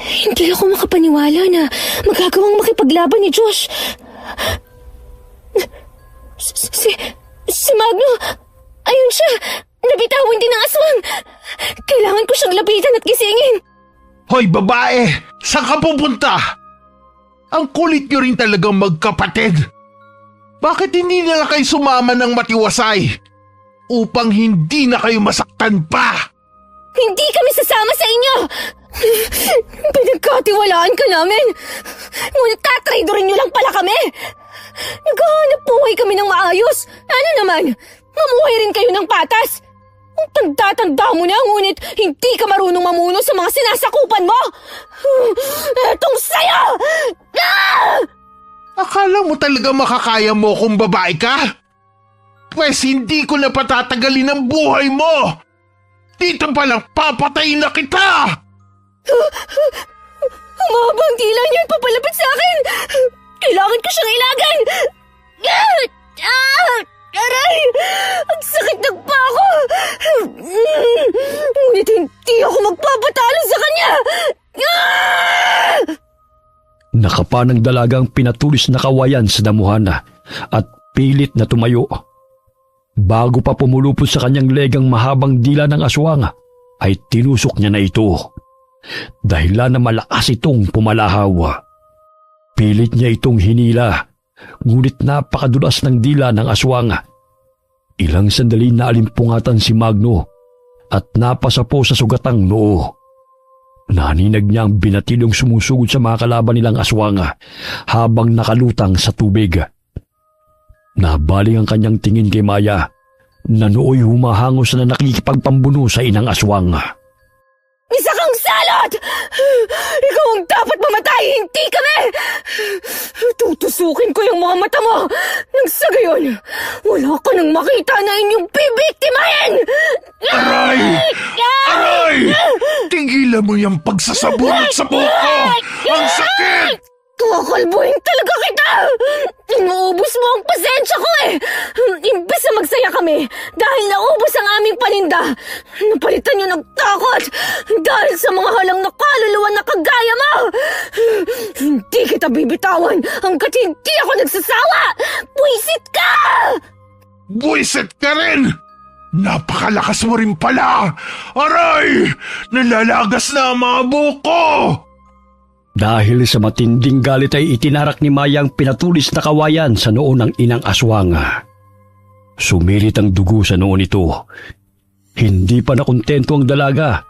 Hindi ako makapaniwala na magagawang makipaglaban ni Josh. Si Magno, ayun siya, nabitawan din ng aswang. Kailangan ko siyang lapitan at gisingin. Hoy babae, saan ka pupunta? Ang kulit nyo rin talagang magkapatid. Bakit hindi na lang kayo sumama ng matiwasay? Upang hindi na kayo masaktan pa. Hindi kami sasama sa inyo! Pinagkatiwalaan ka namin! Ngunit tatraidorin niyo lang pala kami! Naghahanap buhay kami ng maayos! Ano naman? Mamuhay rin kayo ng patas! Ang tanda-tanda mo na, ngunit hindi ka marunong mamuno sa mga sinasakupan mo! Etong sayo! Ah! Akala mo talaga makakaya mo kung babae ka? Pwes hindi ko na patatagalin ang buhay mo! Dito pa lang papatayin na kita! Humabang tila niyan papalapit sa akin! Kailangan ko siyang ilagan! Aray! Ang sakit ng pako! Ngunit hindi ako magpapatalo sa kanya! Nakapa ng dalagang pinatulis na kawayan sa damuhan at pilit na tumayo. Bago pa pumulupot sa kanyang legang mahabang dila ng aswang, ay tinusok niya na ito. Dahilan na malakas itong pumalahaw. Pilit niya itong hinila, ngunit napakadulas ng dila ng aswang. Ilang sandali na alimpungatan si Magno at napasapo sa sugatang noo. Naninag niya ang binatilong sumusugod sa mga kalaban nilang aswang habang nakalutang sa tubig. Nabaling ang kanyang tingin kay Maya na nooy humahangos na nakikipagpambuno sa inang aswang. Isa kang salot! Ikaw ang dapat mamatay, hindi kami! Tutusukin ko yung mga mata mo! Nang sa gayon, wala ka nang makita na inyong bibiktimahin! Aray! Aray! Tigilan mo yung pagsasabunot sa buhok ko! Ang sakit! Kakalbuhin talaga kita! Inuubos mo ang pasensya ko eh! Imbes na magsaya kami dahil naubos ang aming paninda, napalitan niyo ng takot dahil sa mga halang na kaluluwa na kagaya mo! Hindi kita bibitawan hanggat hindi ako nagsasawa! Buisit ka! Buisit ka rin! Napakalakas mo rin pala! Aray! Nalalagas na ang mga buhok ko! Dahil sa matinding galit ay itinarak ni Maya ang pinatulis na kawayan sa noo ng inang aswang. Sumirit ang dugo sa noo nito. Hindi pa nakontento ang dalaga.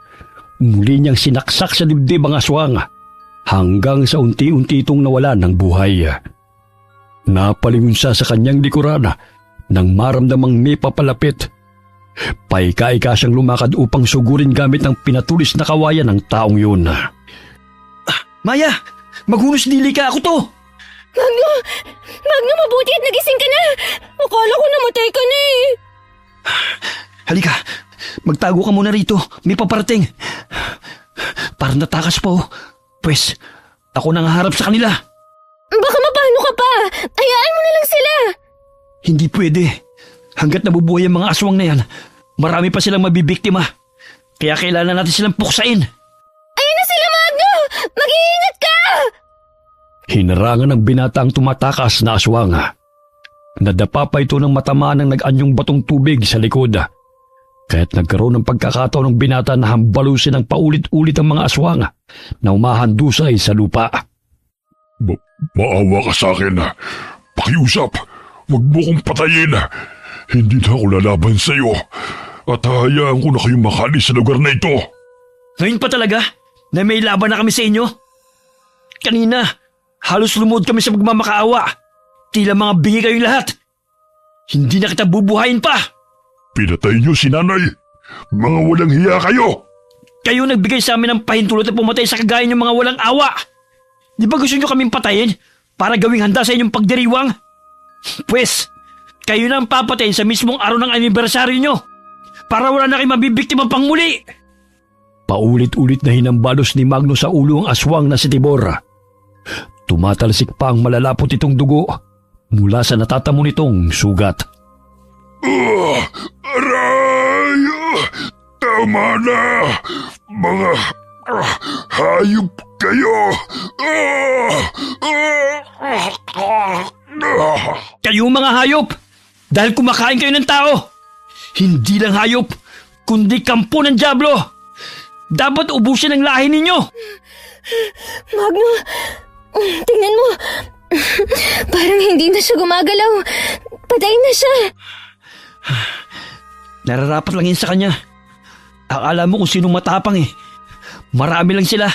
Muli niyang sinaksak sa dibdib ang aswang hanggang sa unti-unti itong nawalan ng buhay. Napalingon siya sa kanyang likuran nang maramdamang may papalapit. Paika-ika siyang lumakad upang sugurin gamit ng pinatulis na kawayan ng taong yun. Maya, maghunos dili ka, ako to! Magno, mabuti at nagising ka na! Akala ko namatay ka na eh! Halika, magtago ka muna rito, may paparating. Parang natakas pa oh. Pwes, ako nang harap sa kanila. Baka mapano ka pa! Hayaan mo na lang sila! Hindi pwede. Hanggat nabubuhay ang mga aswang na yan, marami pa silang mabibiktima. Kaya kailangan natin silang puksain. Ayun na sila, Magno! Mag-iingat ka! Hinarangan ng binata ang tumatakas na aswang. Nadapa pa ito ng matamaan ng nag-anyong batong tubig sa likod. Kaya't nagkaroon ng pagkakataon ng binata na hambalusin ng paulit-ulit ang mga aswang na umahandusay sa lupa. Maawa ka sa akin. Pakiusap. Huwag mo kong patayin. Hindi na ako lalaban sa iyo. At hahayaan ko na kayong makalis sa lugar na ito. Ngayon pa talaga na may laban na kami sa inyo? Kanina, halos lumuhod kami sa magmamakaawa. Tila mga bingi kayong lahat. Hindi na kita bubuhayin pa. Pinatay niyo si nanay. Mga walang hiya kayo. Kayo nagbigay sa amin ng pahintulot at pumatay sa kagaya ng mga walang awa. Di ba gusto nyo kaming patayin para gawing handa sa inyong pagdiriwang? Pwes, kayo na ang papatayin sa mismong araw ng anibersaryo nyo para wala na kayo mabibiktima pang muli. Paulit-ulit na hinambalos ni Magno sa ulo ang aswang na si Tibor. Tumatalsik pa ang malalapot itong dugo mula sa natatamo nitong sugat. Aray! Tama na! Mga hayop kayo! Kayo mga hayop! Dahil kumakain kayo ng tao! Hindi lang hayop, kundi kampo ng dyablo! Dapat ubusin ang lahi ninyo! Magno, tingnan mo. Parang hindi na siya gumagalaw. Patay na siya. Nararapat lang yun sa kanya. Akala mo kung sinong matapang eh. Marami lang sila,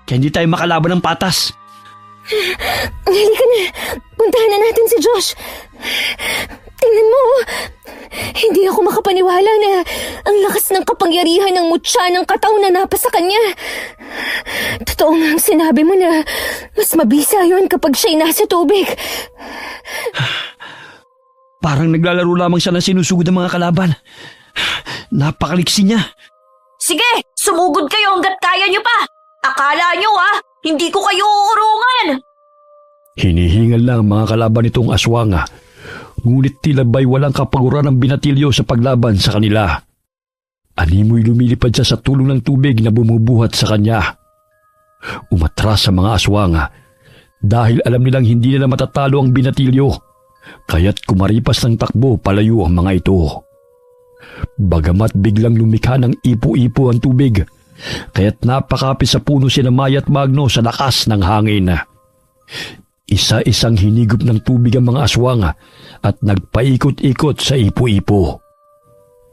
kaya hindi tayo makalaban ng patas. Halika na. Puntahan na natin si Josh. Tingnan mo. Hindi ako makapaniwala na ang lakas ng kapangyarihan ng mutya ng kataw na napa sa kanya. Totoo nga ang sinabi mo na mas mabisa yun kapag siya'y nasa tubig. Parang naglalaro lamang siya na sinusugod ng mga kalaban. Napakaliksi niya. Sige, sumugod kayo hanggat kaya nyo pa. Akala nyo hindi ko kayo uurungan. Hinihingal na ang mga kalaban nitong aswang, ngunit tila ba'y walang kapaguran ng binatilyo sa paglaban sa kanila. Animoy lumilipad siya sa tulong ng tubig na bumubuhat sa kanya. Umatras sa mga aswang dahil alam nilang hindi nila matatalo ang binatilyo, kaya't kumaripas ng takbo palayo ang mga ito. Bagamat biglang lumikha ng ipo-ipo ang tubig, kaya't napakapit sa puno sina Maya at Magno sa lakas ng hangin. Isa-isang hinigop ng tubig ang mga aswang at nagpaikot-ikot sa ipo-ipo.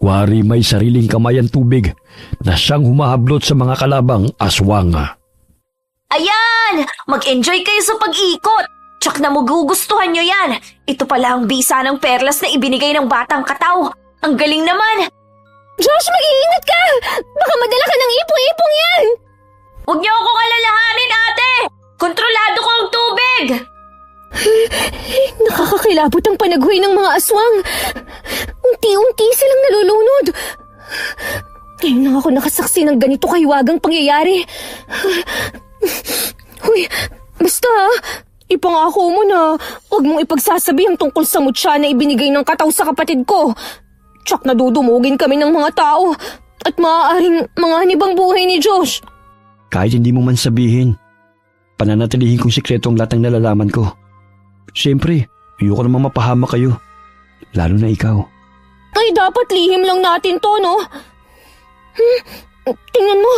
Kuwari may sariling kamay ang tubig na siyang humahablot sa mga kalabang aswang. Ayan! Mag-enjoy kayo sa pag-ikot. Tsak na magugustuhan nyo yan. Ito pala ang bisa ng perlas na ibinigay ng batang kataw. Ang galing naman! Josh, mag-iingat ka! Baka madala ka ng ipo-ipong yan! Huwag niyo akong alalahanin, ate! Kontrolado ko ang tubig! Nakakakilabot ang panaghoy ng mga aswang. Unti-unti silang nalulunod. Ngayon lang ako nakasaksi ng ganito kahiwagang pangyayari. Huy, basta ipangako mo na huwag mong ipagsasabi ang tungkol sa mutya na ibinigay ng kataw sa kapatid ko. Tsak na dudumugin kami ng mga tao at maaaring manganib ang buhay ni Josh. Kahit hindi mo man sabihin, pananatilihin kong sikreto ang lahat ng nalalaman ko. Siyempre, ayoko namang mapahama kayo. Lalo na ikaw. Ay, dapat lihim lang natin to, no? Tingnan mo,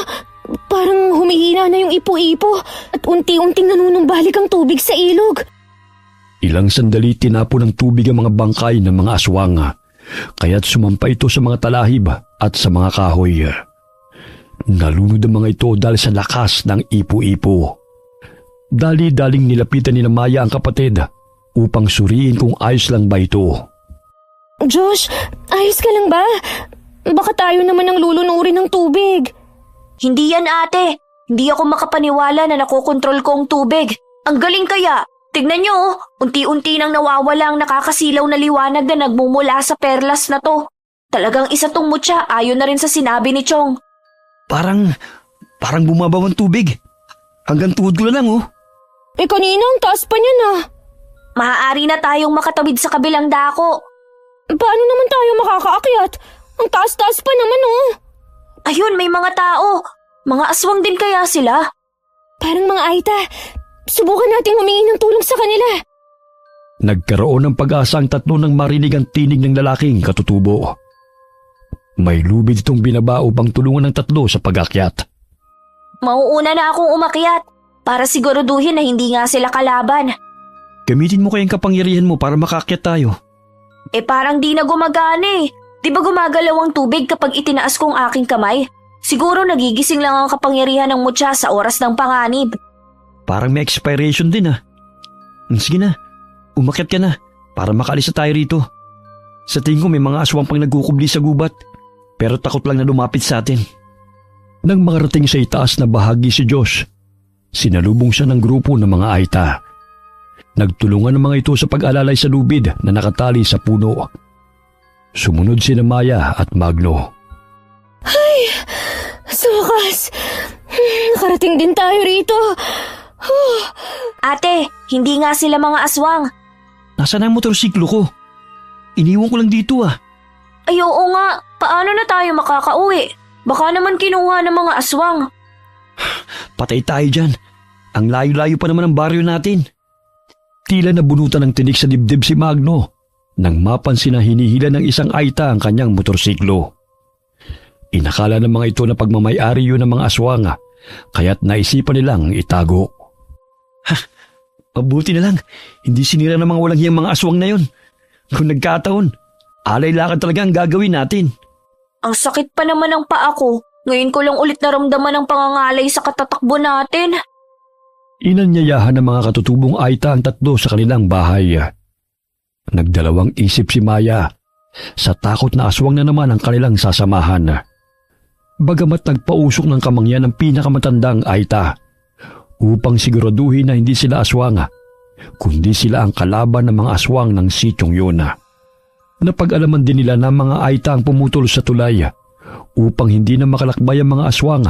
parang humihina na yung ipo-ipo at unti-unting nanunumbalik ang tubig sa ilog. Ilang sandali tinapo ng tubig ang mga bangkay ng mga aswang, kaya't sumampa ito sa mga talahib at sa mga kahoy. Nalunod ang mga ito dahil sa lakas ng ipo-ipo. Dali-daling nilapitan ni Maya ang kapatid upang suriin kung ayos lang ba ito. Josh, ayos ka lang ba? Baka tayo naman ang lulunurin ng tubig. Hindi yan, ate. Hindi ako makapaniwala na nakokontrol ko ang tubig. Ang galing kaya. Tignan nyo, unti-unti nang nawawala ang nakakasilaw na liwanag na nagmumula sa perlas na to. Talagang isa tong mutya, ayon na rin sa sinabi ni Chong. Parang bumabaw ang tubig. Hanggang tuhod ko na lang, oh. Kanina ang taas pa niya na. Maaari na tayong makatawid sa kabilang dako. Paano naman tayo makakaakyat? Ang taas-taas pa naman, oh. Ayun, may mga tao. Mga aswang din kaya sila? Parang mga Aita. Subukan nating humingi ng tulong sa kanila. Nagkaroon ng pag-asa ang tatlo nang marinig ang tinig ng lalaking katutubo. May lubid itong binaba upang tulungan ng tatlo sa pag-akyat. Mauuna na akong umakyat para siguraduhin na hindi nga sila kalaban. Gamitin mo kayang kapangyarihan mo para makaakyat tayo. Parang di na gumagana eh. Di ba gumagalaw ang tubig kapag itinaas ko ang aking kamay? Siguro nagigising lang ang kapangyarihan ng mutya sa oras ng panganib. Parang may expiration din, ah. Sige na, umakyat ka na para makaalis na tayo rito. Sa tingin ko may mga aswang pang nagkukubli sa gubat, pero takot lang na lumapit sa atin. Nang makarating sa itaas na bahagi si Josh, sinalubong siya ng grupo ng mga Aita. Nagtulungan ang mga ito sa pag-alalay sa lubid na nakatali sa puno. Sumunod sina Maya at Magno. Ay, sa wakas, nakarating din tayo rito. Ate, hindi nga sila mga aswang. Nasaan ang motorsiklo ko? Iniwan ko lang dito ah. Ay oo nga, paano na tayo makakauwi? Baka naman kinuha ng mga aswang. Patay tayo dyan. Ang layo-layo pa naman ang baryo natin. Tila nabunutan ng tinik sa dibdib si Magno nang mapansin na hinihila ng isang Aita ang kanyang motorsiklo. Inakala ng mga ito na pagmamayari yun ng mga aswang, kaya't naisipan nilang itago. Mabuti na lang, hindi sinira ng mga walang hiyang mga aswang na yun. Kung nagkataon, alay lakad talaga ang gagawin natin. Ang sakit pa naman ng paa ko. Ngayon ko lang ulit naramdaman ang pangangalay sa katatakbo natin. Inanyayahan ng mga katutubong Aita ang tatlo sa kanilang bahay. Nagdalawang isip si Maya sa takot na aswang na naman ang kanilang sasamahan. Bagamat nagpausok ng kamangyan ng pinakamatandang Aita upang siguraduhin na hindi sila aswang, kundi sila ang kalaban ng mga aswang ng sityong yun. Napag-alaman din nila na mga Aita ang pumutol sa tulay upang hindi na makalakbay ang mga aswang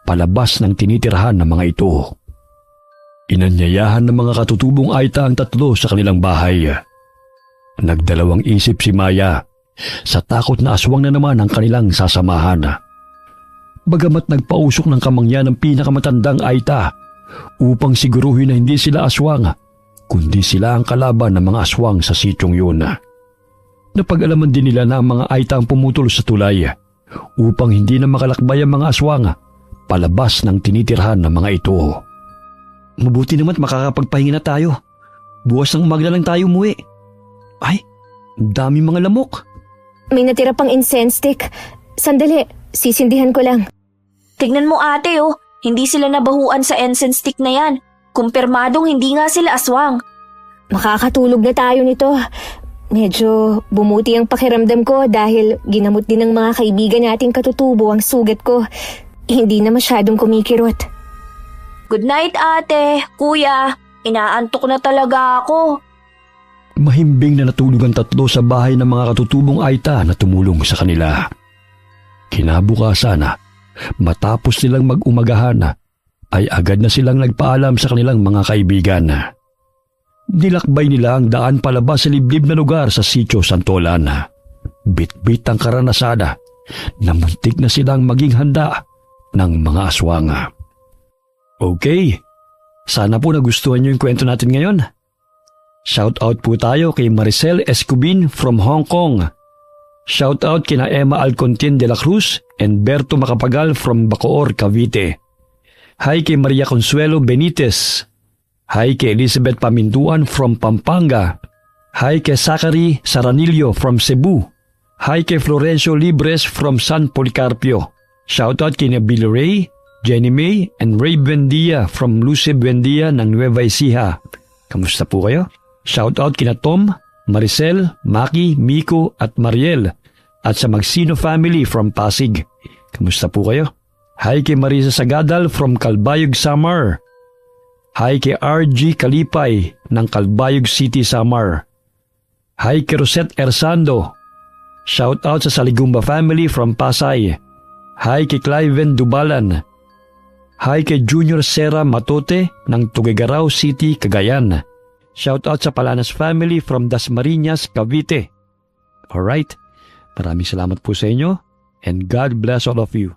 palabas ng tinitirahan ng mga ito. Inanyayahan ng mga katutubong Aita ang tatlo sa kanilang bahay. Nagdalawang isip si Maya sa takot na aswang na naman ang kanilang sasamahan. Bagamat nagpausok ng kamangyan ng pinakamatandang Aita upang siguruhin na hindi sila aswang, kundi sila ang kalaban ng mga aswang sa sityong yun. Napag-alaman din nila na ang mga Aita ang pumutol sa tulay upang hindi na makalakbay ang mga aswang palabas ng tinitirhan ng mga ito. Mabuti naman makakapagpahinga na tayo. Bukas ng umaga na lang tayo umuwi. Ay, dami mga lamok. May natira pang incense stick. Sandali, sisindihan ko lang. Tignan mo ate oh, hindi sila nabahuan sa incense stick na yan. Kumpirmadong hindi nga sila aswang. Makakatulog na tayo nito. Medyo bumuti ang pakiramdam ko dahil ginamot din ng mga kaibigan nating katutubo ang sugat ko. Hindi na masyadong kumikirot. Good night ate, kuya. Inaantok na talaga ako. Mahimbing na natulog ang tatlo sa bahay ng mga katutubong Aita na tumulong sa kanila. Kinabukasan, matapos nilang mag-umagahan, ay agad na silang nagpaalam sa kanilang mga kaibigan. Nilakbay nila ang daan palabas sa liblib na lugar sa Sitio Santolan. Bit-bit ang karanasan na muntik na silang maging handa ng mga aswang. Okay, sana po nagustuhan niyo yung kwento natin ngayon. Shout out po tayo kay Maricel Escobin from Hong Kong. Shout out kina Emma Alcontin de la Cruz and Berto Macapagal from Bacoor, Cavite. Hi kay Maria Consuelo Benitez. Hi kay Elizabeth Pamintuan from Pampanga. Hi kay Zachary Saranillo from Cebu. Hi kay Florencio Libres from San Policarpio. Shout out kina Billy Ray, Jenny May, and Ray Buendia from Luce Buendia ng Nueva Ecija. Kamusta po kayo? Shout out kina Tom, Maricel, Maki, Miko at Mariel at sa Magsino family from Pasig. Kamusta po kayo? Hi kay Marisa Sagadal from Calbayog, Samar. Hi kay RG Kalipay ng Calbayog City, Samar. Hi kay Rosette Ersando. Shout out sa Saligumba family from Pasay. Hi kay Cliven Dubalan. Hi kay Junior Sera Matote ng Tuguegarao City, Cagayan. Shout out sa Palanas family from Dasmariñas, Cavite. Alright, maraming salamat po sa inyo and God bless all of you.